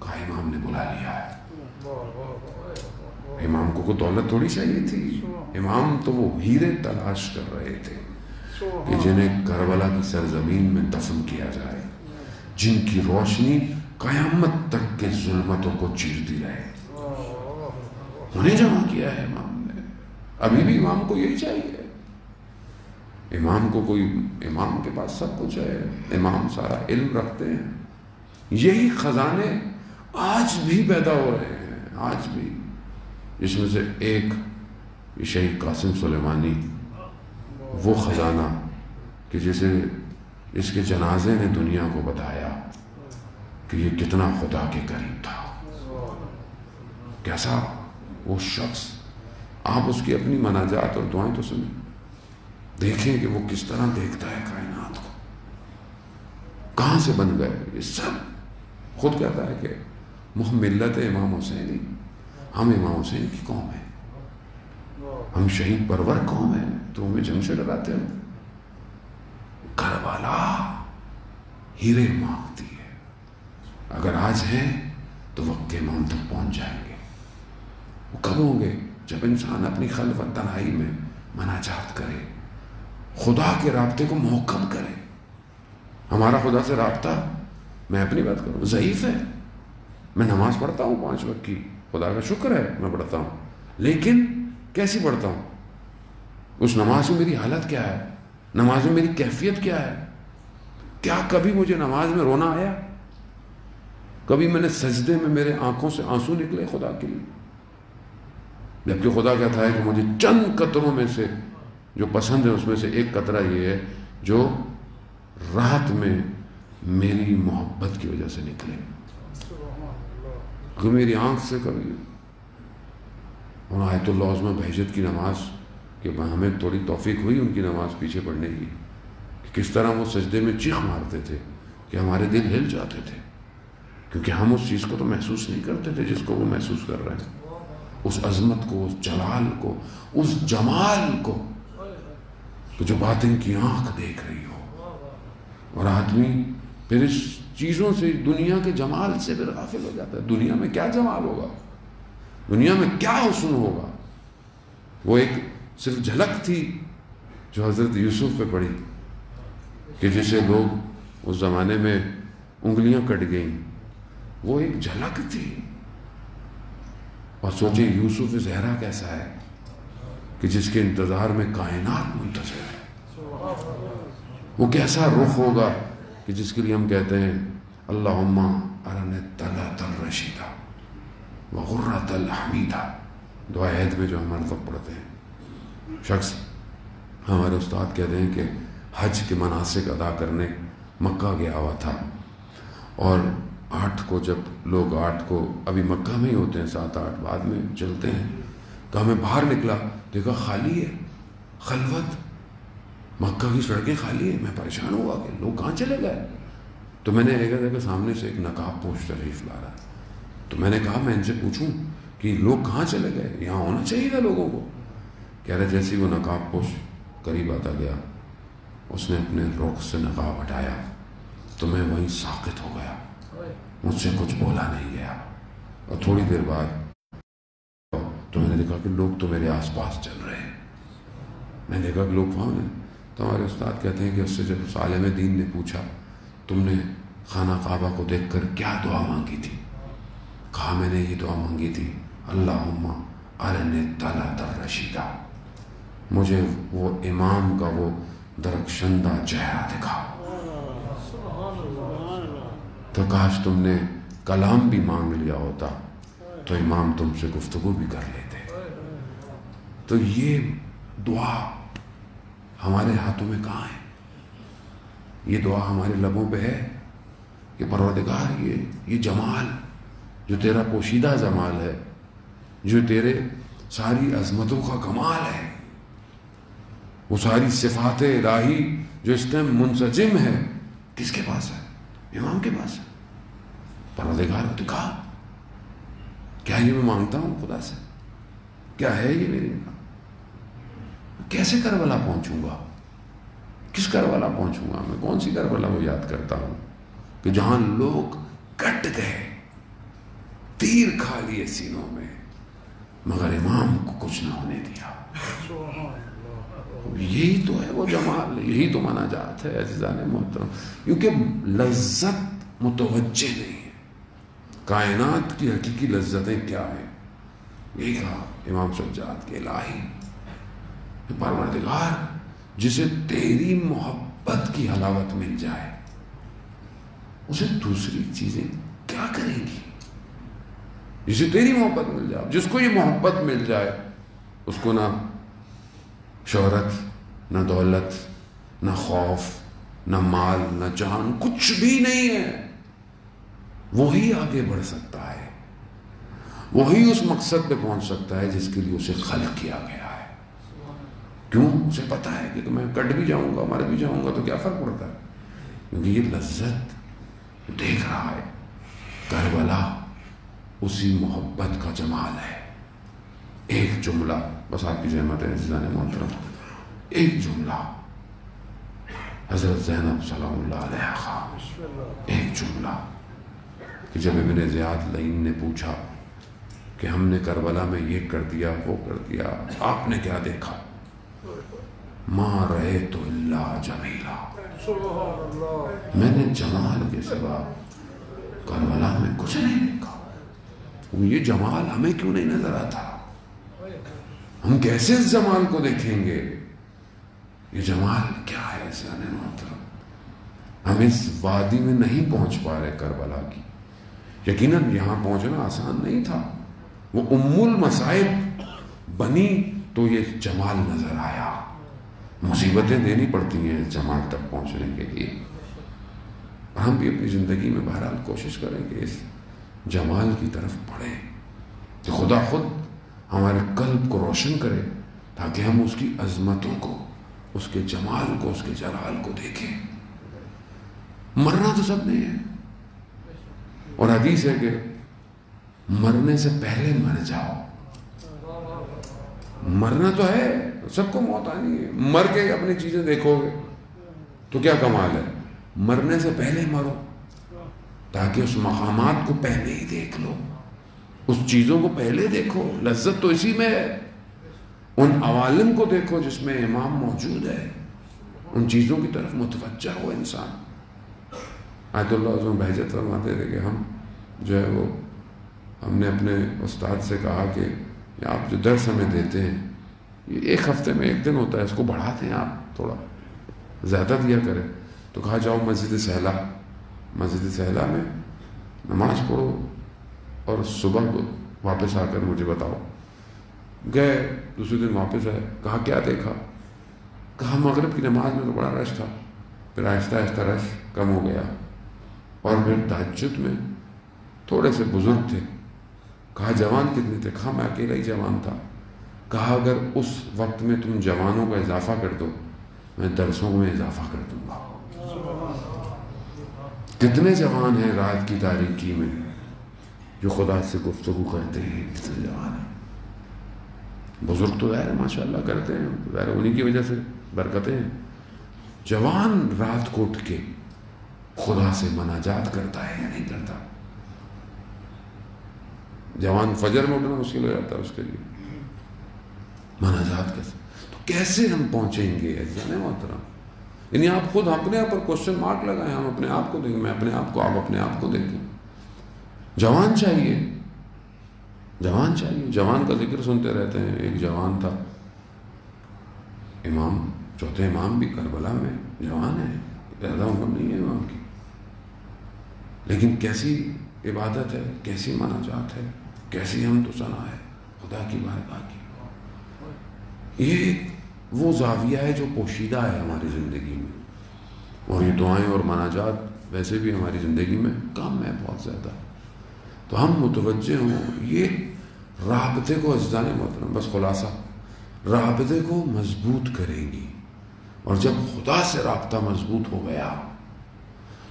کہا امام نے بلا لیا ہے. امام کو دولت تھوڑی چاہیے تھی، امام تو وہ ہیرے تلاش کر رہے تھے کہ جنہیں کربلا کی سرزمین میں دفن کیا جائے، جن کی روشنی قیامت تک کے ظلمتوں کو چیرتی رہے. انہیں جمع کیا ہے امام نے. ابھی بھی امام کو یہی چاہیے. امام کو کوئی، امام کے پاس سب کچھ ہے، امام سارا علم رکھتے ہیں. یہی خزانے آج بھی پیدا ہو رہے ہیں، آج بھی. جس میں سے ایک شہید قاسم سلیمانی، وہ خزانہ کہ جسے اس کے جنازے نے دنیا کو بتایا کہ یہ کتنا خدا کے قریب تھا. کیسا وہ شخص آپ اس کی اپنی مناجات اور دعائیں تو سنیں، دیکھیں کہ وہ کس طرح دیکھتا ہے کائنات کو، کہاں سے بن گئے یہ سب۔ خود کہتا ہے کہ ملت امام حسینی، ہم امام حسین کی قوم ہیں، ہم شہید پرور قوم ہیں، تو ہمیں جنگ سے ڈراتے ہو؟ کربلا ہیرے مانگتی ہے، اگر آج ہیں تو وقت امام تک پہنچ جائیں گے۔ وہ کب ہوں گے؟ جب انسان اپنی خلوت تنہائی میں مناجات کرے، خدا کے رابطے کو محکم کرے۔ ہمارا خدا سے رابطہ، میں اپنی بات کروں، ضعیف ہے۔ میں نماز پڑھتا ہوں 5 وقت کی، خدا کا شکر ہے میں پڑھتا ہوں، لیکن کیسی پڑھتا ہوں؟ اس نماز میں میری حالت کیا ہے؟ نماز میں میری کیفیت کیا ہے؟ کیا کبھی مجھے نماز میں رونا آیا؟ کبھی میں نے سجدے میں میرے آنکھوں سے آنسو نکلے خدا کے لیے؟ جبکہ خدا کہتا ہے کہ مجھے چند قطروں میں سے جو پسند ہے اس میں سے ایک قطرہ یہ ہے جو رات میں میری محبت کی وجہ سے نکلے، کہ میری آنکھ سے کبھی۔ اور آیت اللہ عظمہ بہجت کی نماز کہ ہمیں تھوڑی توفیق ہوئی ان کی نماز پیچھے پڑھنے کی، کہ کس طرح وہ سجدے میں چیخ مارتے تھے کہ ہمارے دل ہل جاتے تھے، کیونکہ ہم اس چیز کو تو محسوس نہیں کرتے تھے جس کو وہ محسوس کر رہے ہیں، اس عظمت کو، اس جلال کو، اس جمال کو، کہ جو باطن کی آنکھ دیکھ رہی ہو۔ اور آدمی پھر اس چیزوں سے، دنیا کے جمال سے پھر غافل ہو جاتا ہے۔ دنیا میں کیا جمال ہوگا، دنیا میں کیا حسن ہوگا؟ وہ ایک صرف جھلک تھی جو حضرت یوسف پہ پڑی، کہ جسے لوگ اس زمانے میں انگلیاں کٹ گئیں، وہ ایک جھلک تھی۔ اور سوچیں یوسف زہرا کیسا ہے کہ جس کے انتظار میں کائنات منتظر ہے، وہ کیسا رخ ہوگا کہ جس کے لیے ہم کہتے ہیں اللہم ارنی طلعت الرشیدہ وغرۃ الحمیدہ، دعا عید میں جو ہم ہر وقت پڑھتے ہیں۔ شخص، ہمارے استاد کہتے ہیں کہ حج کے مناسک ادا کرنے مکہ گیا ہوا تھا، اور 8 کو جب لوگ 8 کو ابھی مکہ میں ہی ہوتے ہیں، 7-8 بعد میں چلتے ہیں، کہا میں باہر نکلا دیکھا خالی ہے، خلوت، مکہ کی سڑکیں خالی ہیں۔ میں پریشان ہوا کہ لوگ کہاں چلے گئے؟ تو میں نے دیکھا سامنے سے ایک نقاب پوش تشریف لا رہا ہے، تو میں نے کہا میں ان سے پوچھوں کہ لوگ کہاں چلے گئے، یہاں ہونا چاہیے تھا لوگوں کو۔ کہہ رہے جیسے وہ نقاب پوش قریب آتا گیا، اس نے اپنے رخ سے نقاب ہٹایا تو میں وہیں ساکت ہو گیا، مجھ سے کچھ بولا نہیں گیا۔ اور تھوڑی دیر بعد تو میں نے دیکھا کہ لوگ تو میرے آس پاس چل رہے ہیں، میں نے دیکھا کہ لوگ کون ہیں؟ تو ہمارے استاد کہتے ہیں کہ اس سے جب عالم دین نے پوچھا تم نے خانہ کعبہ کو دیکھ کر کیا دعا مانگی تھی؟ کہا میں نے یہ دعا مانگی تھی اللہم ارنی طلعت الرشیدہ، مجھے وہ امام کا وہ درخشندہ چہرہ دکھا۔ تو کاش تم نے کلام بھی مانگ لیا ہوتا تو امام تم سے گفتگو بھی کر لیتے۔ تو یہ دعا ہمارے ہاتھوں میں کہاں ہے؟ یہ دعا ہمارے لبوں پہ ہے کہ پروردگار یہ جمال جو تیرا پوشیدہ جمال ہے، جو تیرے ساری عظمتوں کا کمال ہے، وہ ساری صفات الہی جو اس ٹائم منسجم ہے، کس کے پاس ہے؟ امام کے پاس ہے۔ پروردگار کو دکھا، کیا یہ میں مانگتا ہوں خدا سے؟ کیا ہے یہ میری؟ کیسے کربلا پہنچوں گا؟ کس کربلا پہنچوں گا؟ میں کون سی کربلا کو یاد کرتا ہوں کہ جہاں لوگ کٹ گئے، تیر کھا لیے سینوں میں، مگر امام کو کچھ نہ ہونے دیا۔ یہی تو ہے وہ جمال، یہی تو مناجات ہے عزیزان محترم، کیونکہ لذت متوجہ نہیں ہے۔ کائنات کی حقیقی لذتیں کیا ہیں؟ یہی کہا امام سجاد کے الہی پروردگار، جسے تیری محبت کی حلاوت مل جائے اسے دوسری چیزیں کیا کریں گی؟ جسے تیری محبت مل جائے، جس کو یہ محبت مل جائے اس کو نہ شہرت، نہ دولت، نہ خوف، نہ مال، نہ جان، کچھ بھی نہیں ہے، وہی آگے بڑھ سکتا ہے۔ وہی اس مقصد پہ پہنچ سکتا ہے جس کے لیے اسے خلق کیا گیا ہے. کیوں؟ اسے پتا ہے کہ میں کٹ بھی جاؤں گا، مر بھی جاؤں گا تو کیا فرق پڑتا ہے، کیونکہ یہ لذت دیکھ رہا ہے. کربلا اسی محبت کا جمال ہے. ایک جملہ بس آپ کی زحمت ہے عزیزان محترم، ایک جملہ حضرت زینب سلام اللہ علیہ خان، ایک جملہ کہ جب ابن زیاد لعین نے پوچھا کہ ہم نے کربلا میں یہ کر دیا وہ کر دیا، آپ نے کیا دیکھا؟ ما رأیت الا جمیلا، میں نے جمال کے سوا کربلا میں کچھ نہیں دیکھا. یہ جمال ہمیں کیوں نہیں نظر آتا؟ ہم کیسے اس جمال کو دیکھیں گے؟ یہ جمال کیا ہے عزیزان محترم؟ ہم اس وادی میں نہیں پہنچ پا رہے کربلا کی. یقیناً یہاں پہنچنا آسان نہیں تھا، وہ ام المصائب بنی تو یہ جمال نظر آیا. مصیبتیں دینی پڑتی ہیں اس جمال تک پہنچنے کے لیے. ہم بھی اپنی زندگی میں بہرحال کوشش کریں کہ اس جمال کی طرف بڑھیں کہ خدا خود ہمارے قلب کو روشن کرے تاکہ ہم اس کی عظمتوں کو، اس کے جمال کو، اس کے جلال کو دیکھیں. مرنا تو سب نے ہے، اور حدیث ہے کہ مرنے سے پہلے مر جاؤ. مرنا تو ہے، سب کو موت آنی ہے. مر کے اپنی چیزیں دیکھو گے تو کیا کمال ہے؟ مرنے سے پہلے مرو تاکہ اس مقامات کو پہلے ہی دیکھ لو، اس چیزوں کو پہلے دیکھو. لذت تو اسی میں ہے. ان عوالم کو دیکھو جس میں امام موجود ہے، ان چیزوں کی طرف متوجہ ہو انسان. آیت اللہ عظم بہجت فرماتے تھے کہ ہم جو ہے وہ ہم نے اپنے استاد سے کہا کہ آپ جو درس ہمیں دیتے ہیں یہ ایک ہفتے میں ایک دن ہوتا ہے، اس کو بڑھاتے ہیں، آپ تھوڑا زیادہ دیا کریں. تو کہا جاؤ مسجد سہلا میں نماز پڑھو اور صبح واپس آ کر مجھے بتاؤ. گئے، دوسرے دن واپس آئے. کہا کیا دیکھا؟ کہا مغرب کی نماز میں تو بڑا رش تھا، پھر آہستہ آہستہ رش کم ہو گیا، اور پھر تہجد میں تھوڑے سے بزرگ تھے. کہا جوان کتنے تھے؟ کہا میں اکیلا ہی جوان تھا. کہا اگر اس وقت میں تم جوانوں کا اضافہ کر دو میں درسوں میں اضافہ کر دوں گا. کتنے جوان ہیں رات کی تاریکی میں جو خدا سے گفتگو کرتے ہیں؟ کتنے جوان ہیں. بزرگ تو ظاہر ماشاءاللہ کرتے ہیں، ظاہر انہی کی وجہ سے برکتیں ہیں. جوان رات کو اٹھ کے خدا سے مناجات کرتا ہے یا نہیں کرتا؟ جوان فجر میں اٹھنا مشکل ہو جاتا ہے اس کے لیے، مناجات کیسے؟ تو کیسے ہم پہنچیں گے عزیزان محترم؟ یعنی آپ خود اپنے آپ پر کوشچن مارک لگائیں. ہم اپنے آپ کو دیکھیں، میں اپنے آپ کو، آپ اپنے آپ کو دیکھیں. جوان چاہیے، جوان چاہیے. جوان کا ذکر سنتے رہتے ہیں. ایک جوان تھا امام، چوتھے امام بھی کربلا میں جوان ہے، زیادہ عمر نہیں ہے امام کی، لیکن کیسی عبادت ہے، کیسی مناجات ہے، کیسی حمد و ثنا ہے خدا کی بارگاہ کی. یہ وہ زاویہ ہے جو پوشیدہ ہے ہماری زندگی میں، اور یہ دعائیں اور مناجات ویسے بھی ہماری زندگی میں کام ہے بہت زیادہ. تو ہم متوجہ ہوں یہ رابطے کو عزیزان محترم، بس خلاصہ رابطے کو مضبوط کرے گی. اور جب خدا سے رابطہ مضبوط ہو گیا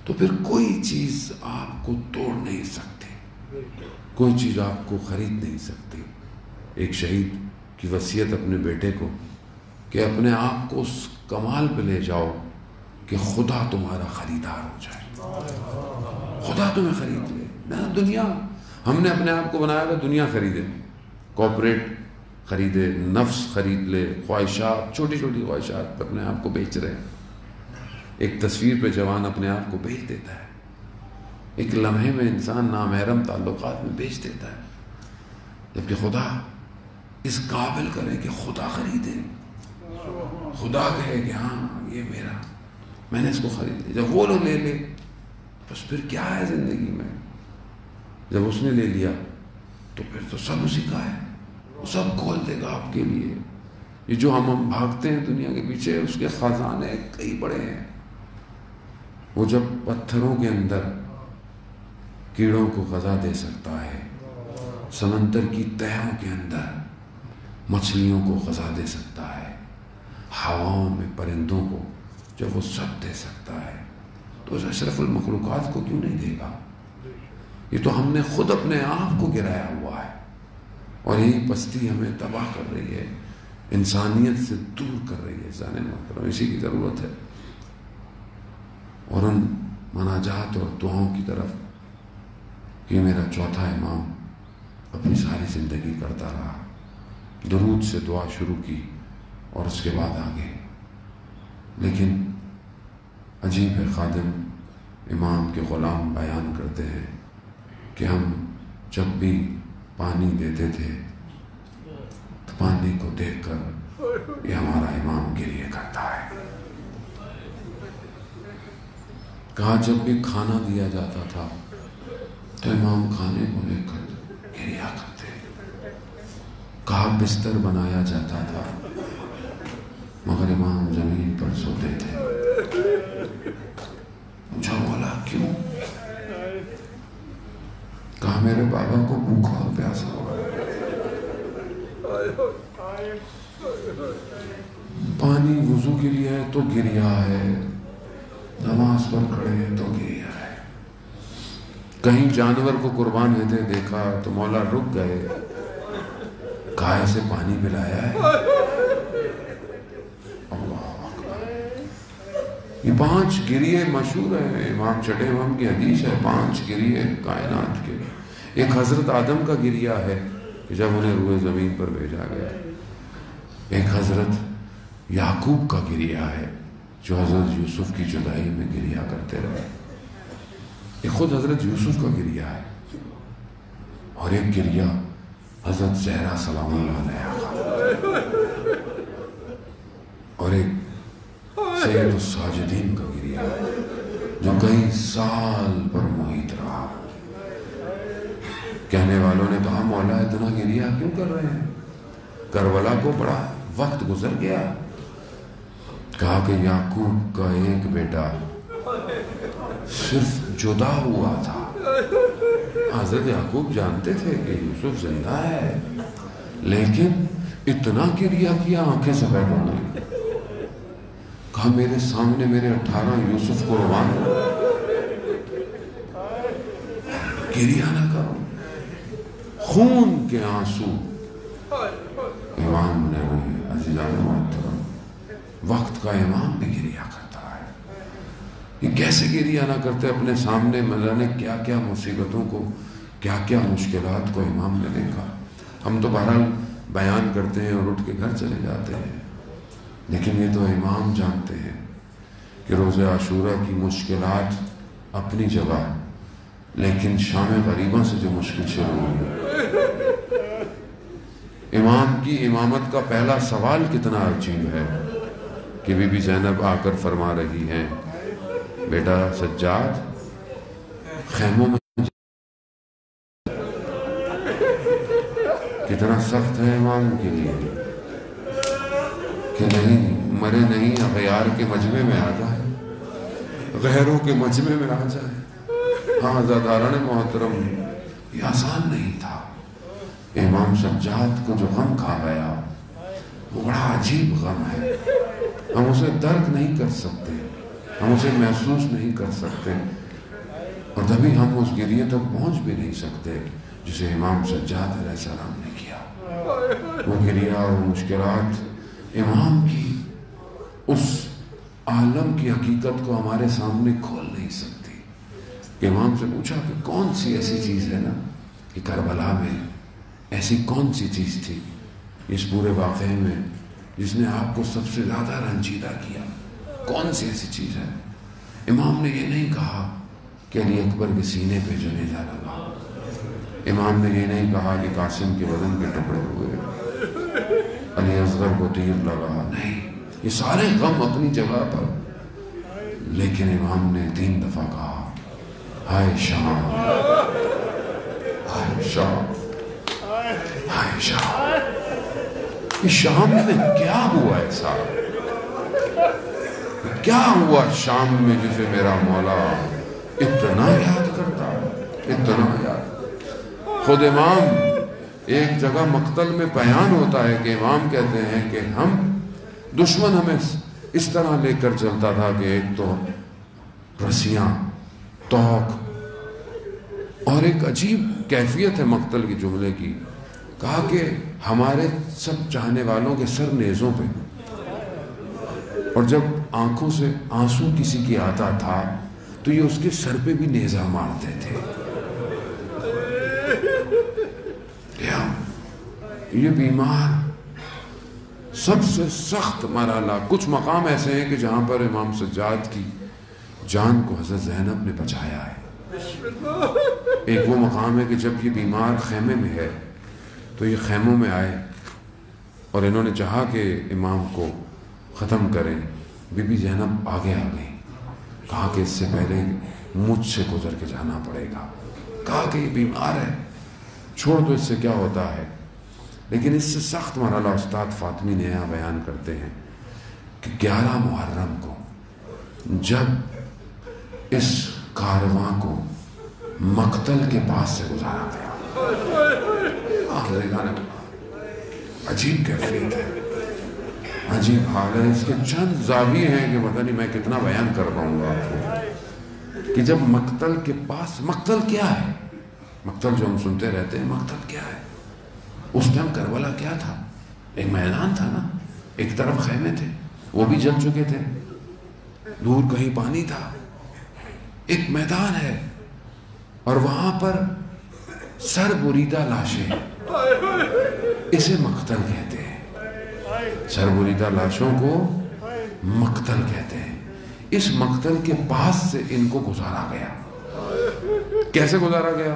تو پھر کوئی چیز آپ کو توڑ نہیں سکتی، کوئی چیز آپ کو خرید نہیں سکتی. ایک شہید کی وصیت اپنے بیٹے کو کہ اپنے آپ کو اس کمال پہ لے جاؤ کہ خدا تمہارا خریدار ہو جائے، خدا تمہیں خرید لے. نہ دنیا، ہم نے اپنے آپ کو بنایا تھا دنیا خریدے، کارپوریٹ خریدے، نفس خرید لے، خواہشات، چھوٹی چھوٹی خواہشات اپنے آپ کو بیچ رہے ہیں. ایک تصویر پہ جوان اپنے آپ کو بیچ دیتا ہے، ایک لمحے میں انسان نامحرم تعلقات میں بیچ دیتا ہے، جبکہ خدا اس قابل کرے کہ خدا خریدے، خدا کہے کہ ہاں یہ میرا، میں نے اس کو خرید لیا. جب وہ لوگ لے لے بس پھر کیا ہے زندگی میں؟ جب اس نے لے لیا تو پھر تو سب اسی کا ہے، وہ سب کھول دے گا آپ کے لیے. یہ جو ہم بھاگتے ہیں دنیا کے پیچھے، اس کے خزانے کئی بڑے ہیں. وہ جب پتھروں کے اندر کیڑوں کو غذا دے سکتا ہے سمندر کی تہوں کے اندر مچھلیوں کو غذا دے سکتا ہے، ہواؤں میں پرندوں کو جب وہ سب دے سکتا ہے تو اس اشرف المخلوقات کو کیوں نہیں دے گا؟ یہ تو ہم نے خود اپنے آپ کو گرایا ہوا ہے، اور یہی پستی ہمیں تباہ کر رہی ہے، انسانیت سے دور کر رہی ہے۔ انسان محترم، اسی کی ضرورت ہے، اور ان مناجات اور دعاؤں کی طرف کہ میرا چوتھا امام اپنی ساری زندگی کرتا رہا۔ درود سے دعا شروع کی اور اس کے بعد آگے، لیکن عجیب ہے، خادم امام کے غلام بیان کرتے ہیں کہ ہم جب بھی پانی دیتے تھے تو پانی کو دیکھ کر یہ ہمارا امام گریہ کرتا ہے۔ کہا جب بھی کھانا دیا جاتا تھا تو امام کھانے کو لے کر گریہ کرتے۔ کہا بستر بنایا جاتا تھا مگر امام زمین پر سوتے تھے۔ پوچھا مولا کیوں؟ کہا میرے بابا کو بھوکا اور پیاسا ہوا، پانی وضو کے لیے ہے تو گریہ ہے، نماز پر کھڑے ہیں تو گریہ ہے، کہیں جانور کو قربان ہوتے دیکھا تو مولا رک گئے، کہا اسے پانی پلایا ہے۔ اللہ اکبر۔ یہ 5 گریہ مشہور ہیں، امام چھٹے امام کی حدیث ہے، 5 گریہ کائنات کے۔ ایک حضرت آدم کا گریہ ہے کہ جب انہیں روئے زمین پر بھیجا گیا، ایک حضرت یعقوب کا گریہ ہے جو حضرت یوسف کی جدائی میں گریہ کرتے رہے، ایک خود حضرت یوسف کا گریہ ہے، اور ایک گریہ حضرت زہرا سلام اللہ علیہ کا، اور ایک سید الساجدین کا گریہ ہے جو کئی سال پر محیط رہا۔ کہنے والوں نے کہا مولا اتنا گریہ کیوں کر رہے ہیں؟ کربلا کو بڑا وقت گزر گیا۔ کہا کہ یعقوب کا ایک بیٹا صرف جدا ہوا تھا، حضرت یعقوب جانتے تھے کہ یوسف زندہ ہے، لیکن اتنا گریہ کیا آنکھیں سفید ہو گئی۔ کہا میرے سامنے میرے 18 یوسف قربان ہو، گریہ نہ کرو، خون کے آنسو۔ امام نے عزیزان محترم، وقت کا امام بھی گریہ کرتا ہے۔ یہ کیسے گریہ نہ کرتے؟ اپنے سامنے اللہ نے کیا کیا مصیبتوں کو، کیا کیا مشکلات کو امام نے دیکھا۔ ہم تو بہرحال بیان کرتے ہیں اور اٹھ کے گھر چلے جاتے ہیں، لیکن یہ تو امام جانتے ہیں کہ روز عاشورہ کی مشکلات اپنی جگہ، لیکن شام غریبوں سے جو مشکل شروع ہوئی۔ امام کی امامت کا پہلا سوال کتنا عجیب ہے کہ بی بی زینب آ کر فرما رہی ہیں بیٹا سجاد خیموں میں کتنا سخت ہے امام کے لیے کہ نہیں مرے نہیں اغیار کے مجمع میں آ جائے، غیروں کے مجمع میں آ جائے۔ ہاں زاداران محترم، یہ آسان نہیں تھا۔ امام سجاد کو جو غم کھا گیا وہ بڑا عجیب غم ہے، ہم اسے درک نہیں کر سکتے، ہم اسے محسوس نہیں کر سکتے، اور تبھی ہم اس گریہ تک پہنچ بھی نہیں سکتے جسے امام سجاد علیہ السلام نے کیا۔ وہ گریہ اور مشکلات امام کی اس عالم کی حقیقت کو ہمارے سامنے کھول نہیں سکتی۔ امام سے پوچھا کہ کون سی ایسی چیز ہے نا کہ کربلا میں ایسی کون سی چیز تھی اس پورے واقعے میں جس نے آپ کو سب سے زیادہ رنجیدہ کیا؟ کون سی ایسی چیز ہے؟ امام نے یہ نہیں کہا کہ علی اکبر کے سینے پہ جنیزہ لگا، امام نے یہ نہیں کہا کہ قاسم کے بدن کے ٹکڑے ہوئے، علی اصغر کو تیر لگا، نہیں، یہ سارے غم اپنی جگہ پر، لیکن امام نے 3 دفعہ کہا ہائے شام، ہائے شام، ہائے شام۔ اس شام میں کیا ہوا ایسا؟ کیا ہوا شام میں جسے میرا مولا اتنا یاد کرتا، اتنا یاد؟ خود امام ایک جگہ مقتل میں بیان ہوتا ہے کہ امام کہتے ہیں کہ دشمن ہمیں اس طرح لے کر چلتا تھا کہ ایک تو رسیاں، توق، اور ایک عجیب کیفیت ہے مقتل کے جملے کی. کہا کہ ہمارے سب چاہنے والوں کے سر نیزوں پہ، اور جب آنکھوں سے آنسو کسی کی آتا تھا تو یہ اس کے سر پہ بھی نیزہ مارتے تھے. یہ بیمار سب سے سخت مرحلہ. کچھ مقام ایسے ہیں کہ جہاں پر امام سجاد کی جان کو حضرت زینب نے بچایا ہے. ایک وہ مقام ہے کہ جب یہ بیمار خیمے میں ہے تو یہ خیموں میں آئے اور انہوں نے چاہا کہ امام کو ختم کریں. بی بی زینب آگے آ گئی. کہا کہ اس سے پہلے مجھ سے گزر کے جانا پڑے گا. کہا کہ یہ بیمار ہے، چھوڑ دو، اس سے کیا ہوتا ہے. لیکن اس سے سخت مرحلہ استاد فاطمی نے یہاں بیان کرتے ہیں کہ 11 محرم کو جب اس کارواں کو مقتل کے پاس سے گزارا گیا، عجیب کیفیت ہے، عجیب حال ہے. اس کے چند زاویے ہیں کہ پتہ نہیں میں کتنا بیان کر پاؤں گا آپ کو. کہ جب مقتل کے پاس، مقتل کیا ہے؟ مقتل جو ہم سنتے رہتے ہیں، مقتل کیا ہے؟ اس ٹائم کربلا کیا تھا؟ ایک میدان تھا نا. ایک طرف خیمے تھے، وہ بھی جل چکے تھے، دور کہیں پانی تھا، ایک میدان ہے، اور وہاں پر سر بریدہ لاشیں. اسے مقتل کہتے ہیں. سر بریدہ لاشوں کو مقتل کہتے ہیں. اس مقتل کے پاس سے ان کو گزارا گیا. کیسے گزارا گیا؟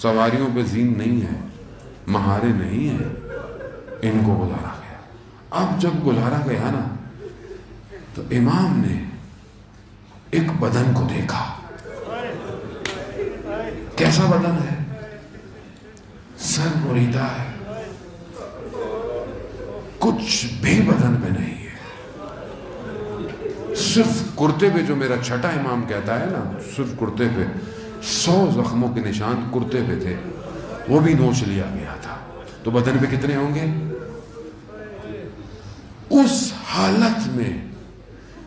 سواریوں پہ زین نہیں ہے، مہارے نہیں ہیں، ان کو گزارا گیا. اب جب گزارا گیا نا تو امام نے ایک بدن کو دیکھا. کیسا بدن ہے؟ سر بریدہ ہے، کچھ بھی بدن پہ نہیں ہے. صرف کرتے پہ، جو میرا چھٹا امام کہتا ہے نا، صرف کرتے پہ 100 زخموں کے نشان کرتے پہ تھے، وہ بھی نوچ لیا گیا تھا. تو بدن پہ کتنے ہوں گے؟ اس حالت میں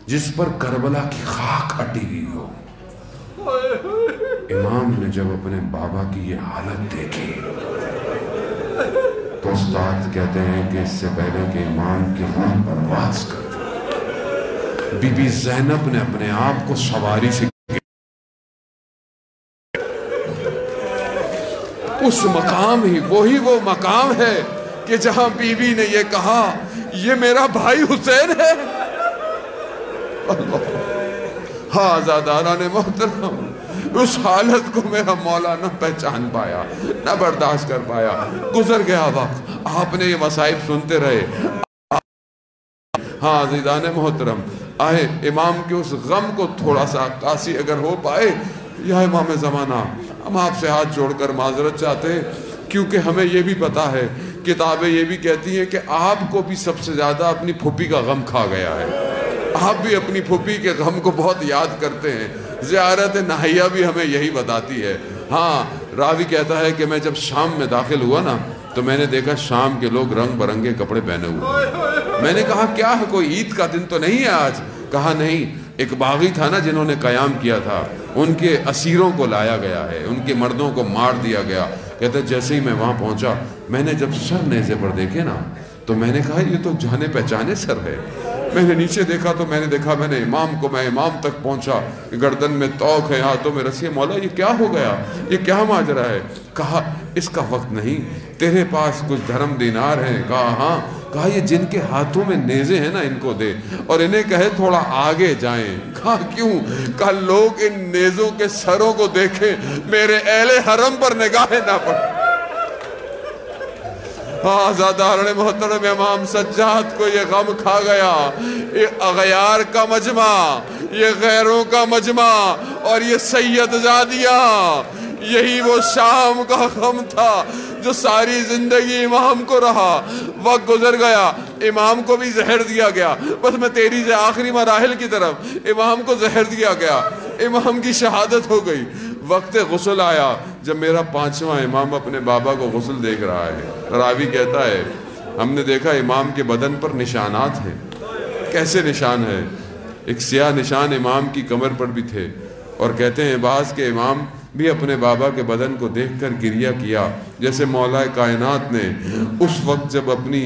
جس پر کربلا کی خاک اٹی ہوئی ہو. امام نے جب اپنے بابا کی یہ حالت دیکھی تو استاد کہتے ہیں کہ اس سے پہلے کہ امام کی روح پرواز کرتی، بی بی زینب نے اپنے آپ کو سواری سے اس مقام ہی، وہی وہ مقام ہے کہ جہاں بی بی نے یہ کہا یہ میرا بھائی حسین ہے. ہاں آزاداران محترم، اس حالت کو میرا مولا نہ پہچان پایا، نہ برداشت کر پایا. گزر گیا وقت، آپ نے یہ مصائب سنتے رہے. ہاں عزیزان محترم، آئے امام کے اس غم کو تھوڑا سا عکاسی اگر ہو پائے. یا امام زمانہ، ہم آپ سے ہاتھ جوڑ کر معذرت چاہتے ہیں، کیونکہ ہمیں یہ بھی پتا ہے، کتابیں یہ بھی کہتی ہیں کہ آپ کو بھی سب سے زیادہ اپنی پھوپھی کا غم کھا گیا ہے. آپ بھی اپنی پھوپھی کے غم کو بہت یاد کرتے ہیں. زیارت نہیہ بھی ہمیں یہی بتاتی ہے. ہاں راوی کہتا ہے کہ میں جب شام میں داخل ہوا نا تو میں نے دیکھا شام کے لوگ رنگ برنگے کپڑے پہنے ہوئے. میں نے کہا کیا ہے، کوئی عید کا دن تو نہیں ہے آج؟ کہا نہیں، ایک باغی تھا نا جنہوں نے قیام کیا تھا، ان کے اسیروں کو لایا گیا ہے، ان کے مردوں کو مار دیا گیا. کہتا ہے جیسے ہی میں وہاں پہنچا، میں نے جب سر نیزے پر دیکھے نا تو میں نے کہا یہ تو جانے پہچانے سر ہے. میں نے نیچے دیکھا تو میں نے دیکھا، میں نے امام کو، میں امام تک پہنچا، گردن میں توق ہے، ہاتھوں میں رسی. مولا یہ کیا ہو گیا، یہ کیا ماجرا ہے؟ کہا اس کا وقت نہیں، تیرے پاس کچھ دھرم دینار ہیں؟ کہا ہاں. کہا یہ جن کے ہاتھوں میں نیزے ہیں نا ان کو دے، اور انہیں کہے تھوڑا آگے جائیں. کہا کیوں؟ کہا لوگ ان نیزوں کے سروں کو دیکھیں، میرے اہل حرم پر نگاہیں نہ پڑیں. آزاداران محترم، امام سجاد کو یہ غم کھا گیا. یہ اغیار کا مجمع، یہ غیروں کا مجمع، اور یہ سید زادیہ، یہی وہ شام کا غم تھا جو ساری زندگی امام کو رہا. وقت گزر گیا، امام کو بھی زہر دیا گیا. بس میں تیری سے آخری مراحل کی طرف، امام کو زہر دیا گیا، امام کی شہادت ہو گئی. وقت غسل آیا، جب میرا 5واں امام اپنے بابا کو غسل دیکھ رہا ہے، راوی کہتا ہے ہم نے دیکھا امام کے بدن پر نشانات ہیں۔ کیسے نشان ہے؟ ایک سیاہ نشان امام کی کمر پر بھی تھے، اور کہتے ہیں بعض کے امام بھی اپنے بابا کے بدن کو دیکھ کر گریہ کیا، جیسے مولا کائنات نے اس وقت جب اپنی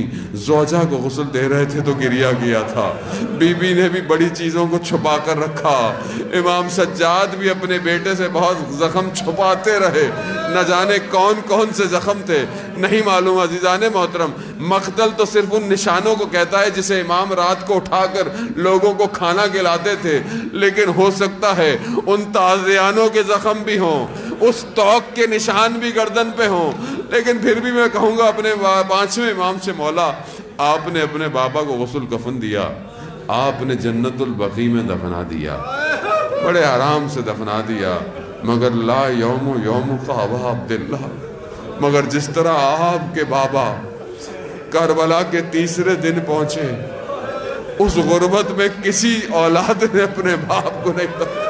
زوجہ کو غسل دے رہے تھے تو گریہ کیا تھا۔ بی بی نے بھی بڑی چیزوں کو چھپا کر رکھا، امام سجاد بھی اپنے بیٹے سے بہت زخم چھپاتے رہے، نہ جانے کون کون سے زخم تھے نہیں معلوم۔ عزیزان محترم، مقتل تو صرف ان نشانوں کو کہتا ہے جسے امام رات کو اٹھا کر لوگوں کو کھانا کھلاتے تھے، لیکن ہو سکتا ہے ان تازیانوں کے زخم بھی ہوں، اس توق کے نشان بھی گردن پہ ہوں، لیکن پھر بھی میں کہوں گا اپنے 5ویں امام سے، مولا آپ نے اپنے بابا کو غسل کفن دیا، آپ نے جنت البقیع میں دفنا دیا، بڑے آرام سے دفنا دیا، مگر لا یوم یوم کا ابا عبداللہ، مگر جس طرح آپ کے بابا کربلا کے 3 دن پہنچے، اس غربت میں کسی اولاد نے اپنے باپ کو نہیں دفنا۔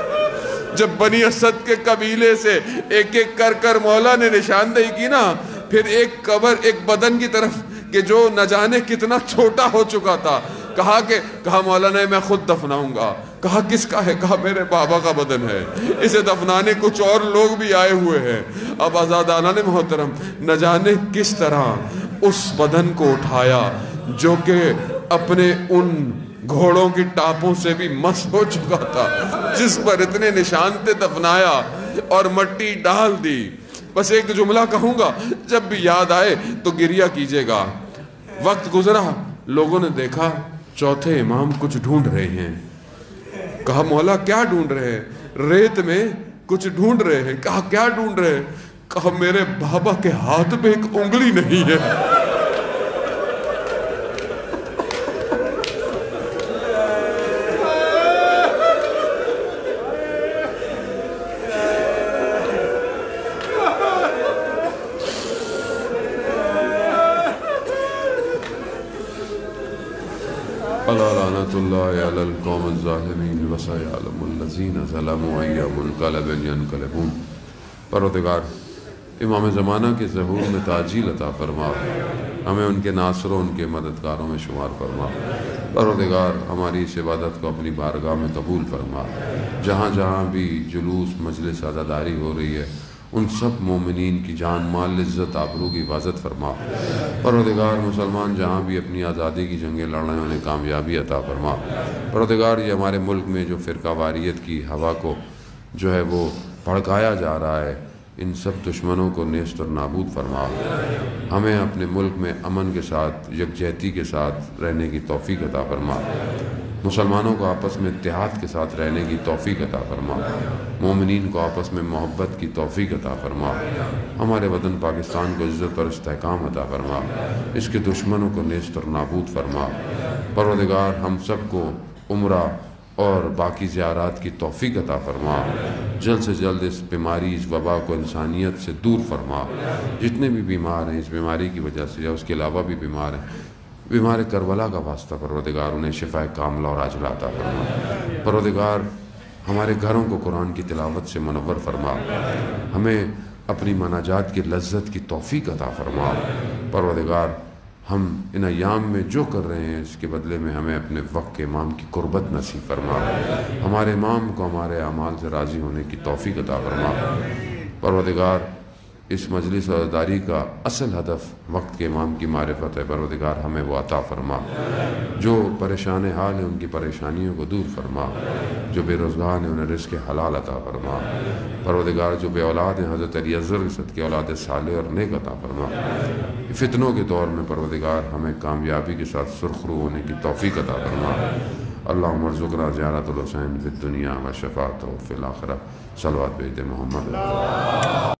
جب بنی اسد کے قبیلے سے ایک ایک کر مولا نے نشاندہی کی نا، پھر ایک قبر ایک بدن کی طرف کہ جو نہ جانے کتنا چھوٹا ہو چکا تھا، کہا مولا نے میں خود دفناؤں گا۔ کہا کس کا ہے؟ کہا میرے بابا کا بدن ہے، اسے دفنانے کچھ اور لوگ بھی آئے ہوئے ہیں۔ اب آزادانہ محترم، نہ جانے کس طرح اس بدن کو اٹھایا جو کہ اپنے ان گھوڑوں کی ٹاپوں سے بھی مس ہو چکا تھا، جس پر اتنے نشان تھے، دفنایا اور مٹی ڈال دی۔ بس ایک جملہ کہوں گا، جب بھی یاد آئے تو گریہ کیجئے گا۔ وقت گزرا، لوگوں نے دیکھا 4تھے امام کچھ ڈھونڈ رہے ہیں۔ کہا مولا کیا ڈھونڈ رہے ہیں؟ ریت میں کچھ ڈھونڈ رہے ہیں۔ کہا کیا ڈھونڈ رہے ہیں؟ کہا میرے بابا کے ہاتھ پہ ایک انگلی نہیں ہے۔ لعنت اللہ علی القوم الظالمین وسیعلم الذین ظلموا ای منقلب ینقلبون۔ پروردگار امام زمانہ کے ظہور میں تعجیل عطا فرما، ہمیں ان کے ناصروں ان کے مددگاروں میں شمار فرما۔ پروردگار ہماری اس عبادت کو اپنی بارگاہ میں قبول فرما۔ جہاں جہاں بھی جلوس مجلس عزاداری ہو رہی ہے، ان سب مومنین کی جان مال عزت آبرو کی حفاظت فرما۔ پروردگار مسلمان جہاں بھی اپنی آزادی کی جنگیں لڑ رہے ہیں انہیں کامیابی عطا فرما۔ پروردگار یہ ہمارے ملک میں جو فرقہ واریت کی ہوا کو جو ہے وہ بھڑکایا جا رہا ہے، ان سب دشمنوں کو نیست اور نابود فرما۔ ہمیں اپنے ملک میں امن کے ساتھ یکجہتی کے ساتھ رہنے کی توفیق عطا فرما۔ مسلمانوں کو آپس میں اتحاد کے ساتھ رہنے کی توفیق عطا فرما۔ مومنین کو آپس میں محبت کی توفیق عطا فرما۔ ہمارے وطن پاکستان کو عزت اور استحکام عطا فرما۔ اس کے دشمنوں کو نیست اور نابود فرما۔ پروردگار ہم سب کو عمرہ اور باقی زیارات کی توفیق عطا فرما۔ جلد سے جلد اس بیماری اس وبا کو انسانیت سے دور فرما۔ جتنے بھی بیمار ہیں اس بیماری کی وجہ سے یا اس کے علاوہ بھی بیمار ہیں، بیمار کربلا کا واسطہ پروردگار انہیں شفا کاملہ اور عاجلہ عطا فرما۔ پروردگار ہمارے گھروں کو قرآن کی تلاوت سے منور فرما۔ ہمیں اپنی مناجات کی لذت کی توفیق عطا فرما۔ پروردگار ہم ان ایام میں جو کر رہے ہیں اس کے بدلے میں ہمیں اپنے وقت کے امام کی قربت نصیب فرما۔ ہمارے امام کو ہمارے اعمال سے راضی ہونے کی توفیق عطا فرما۔ پروردگار اس مجلس عزاداری کا اصل ہدف وقت کے امام کی معرفت ہے، پروردگار ہمیں وہ عطا فرما۔ جو پریشان حال ہیں ان کی پریشانیوں کو دور فرما، جو بے روزگار ہیں انہیں رزق حلال عطا فرما۔ پروردگار جو بے اولاد ہیں حضرت علی اصغر صد کے اولاد صالح اور نیک عطا فرما۔ فتنوں کے دور میں پروردگار ہمیں کامیابی کے ساتھ سرخرو ہونے کی توفیق عطا فرما۔ اللہم ارزقنا زیارت الحسین فی الدنیا و شفاعتہ فی الآخرہ۔ صلوات بید محمد۔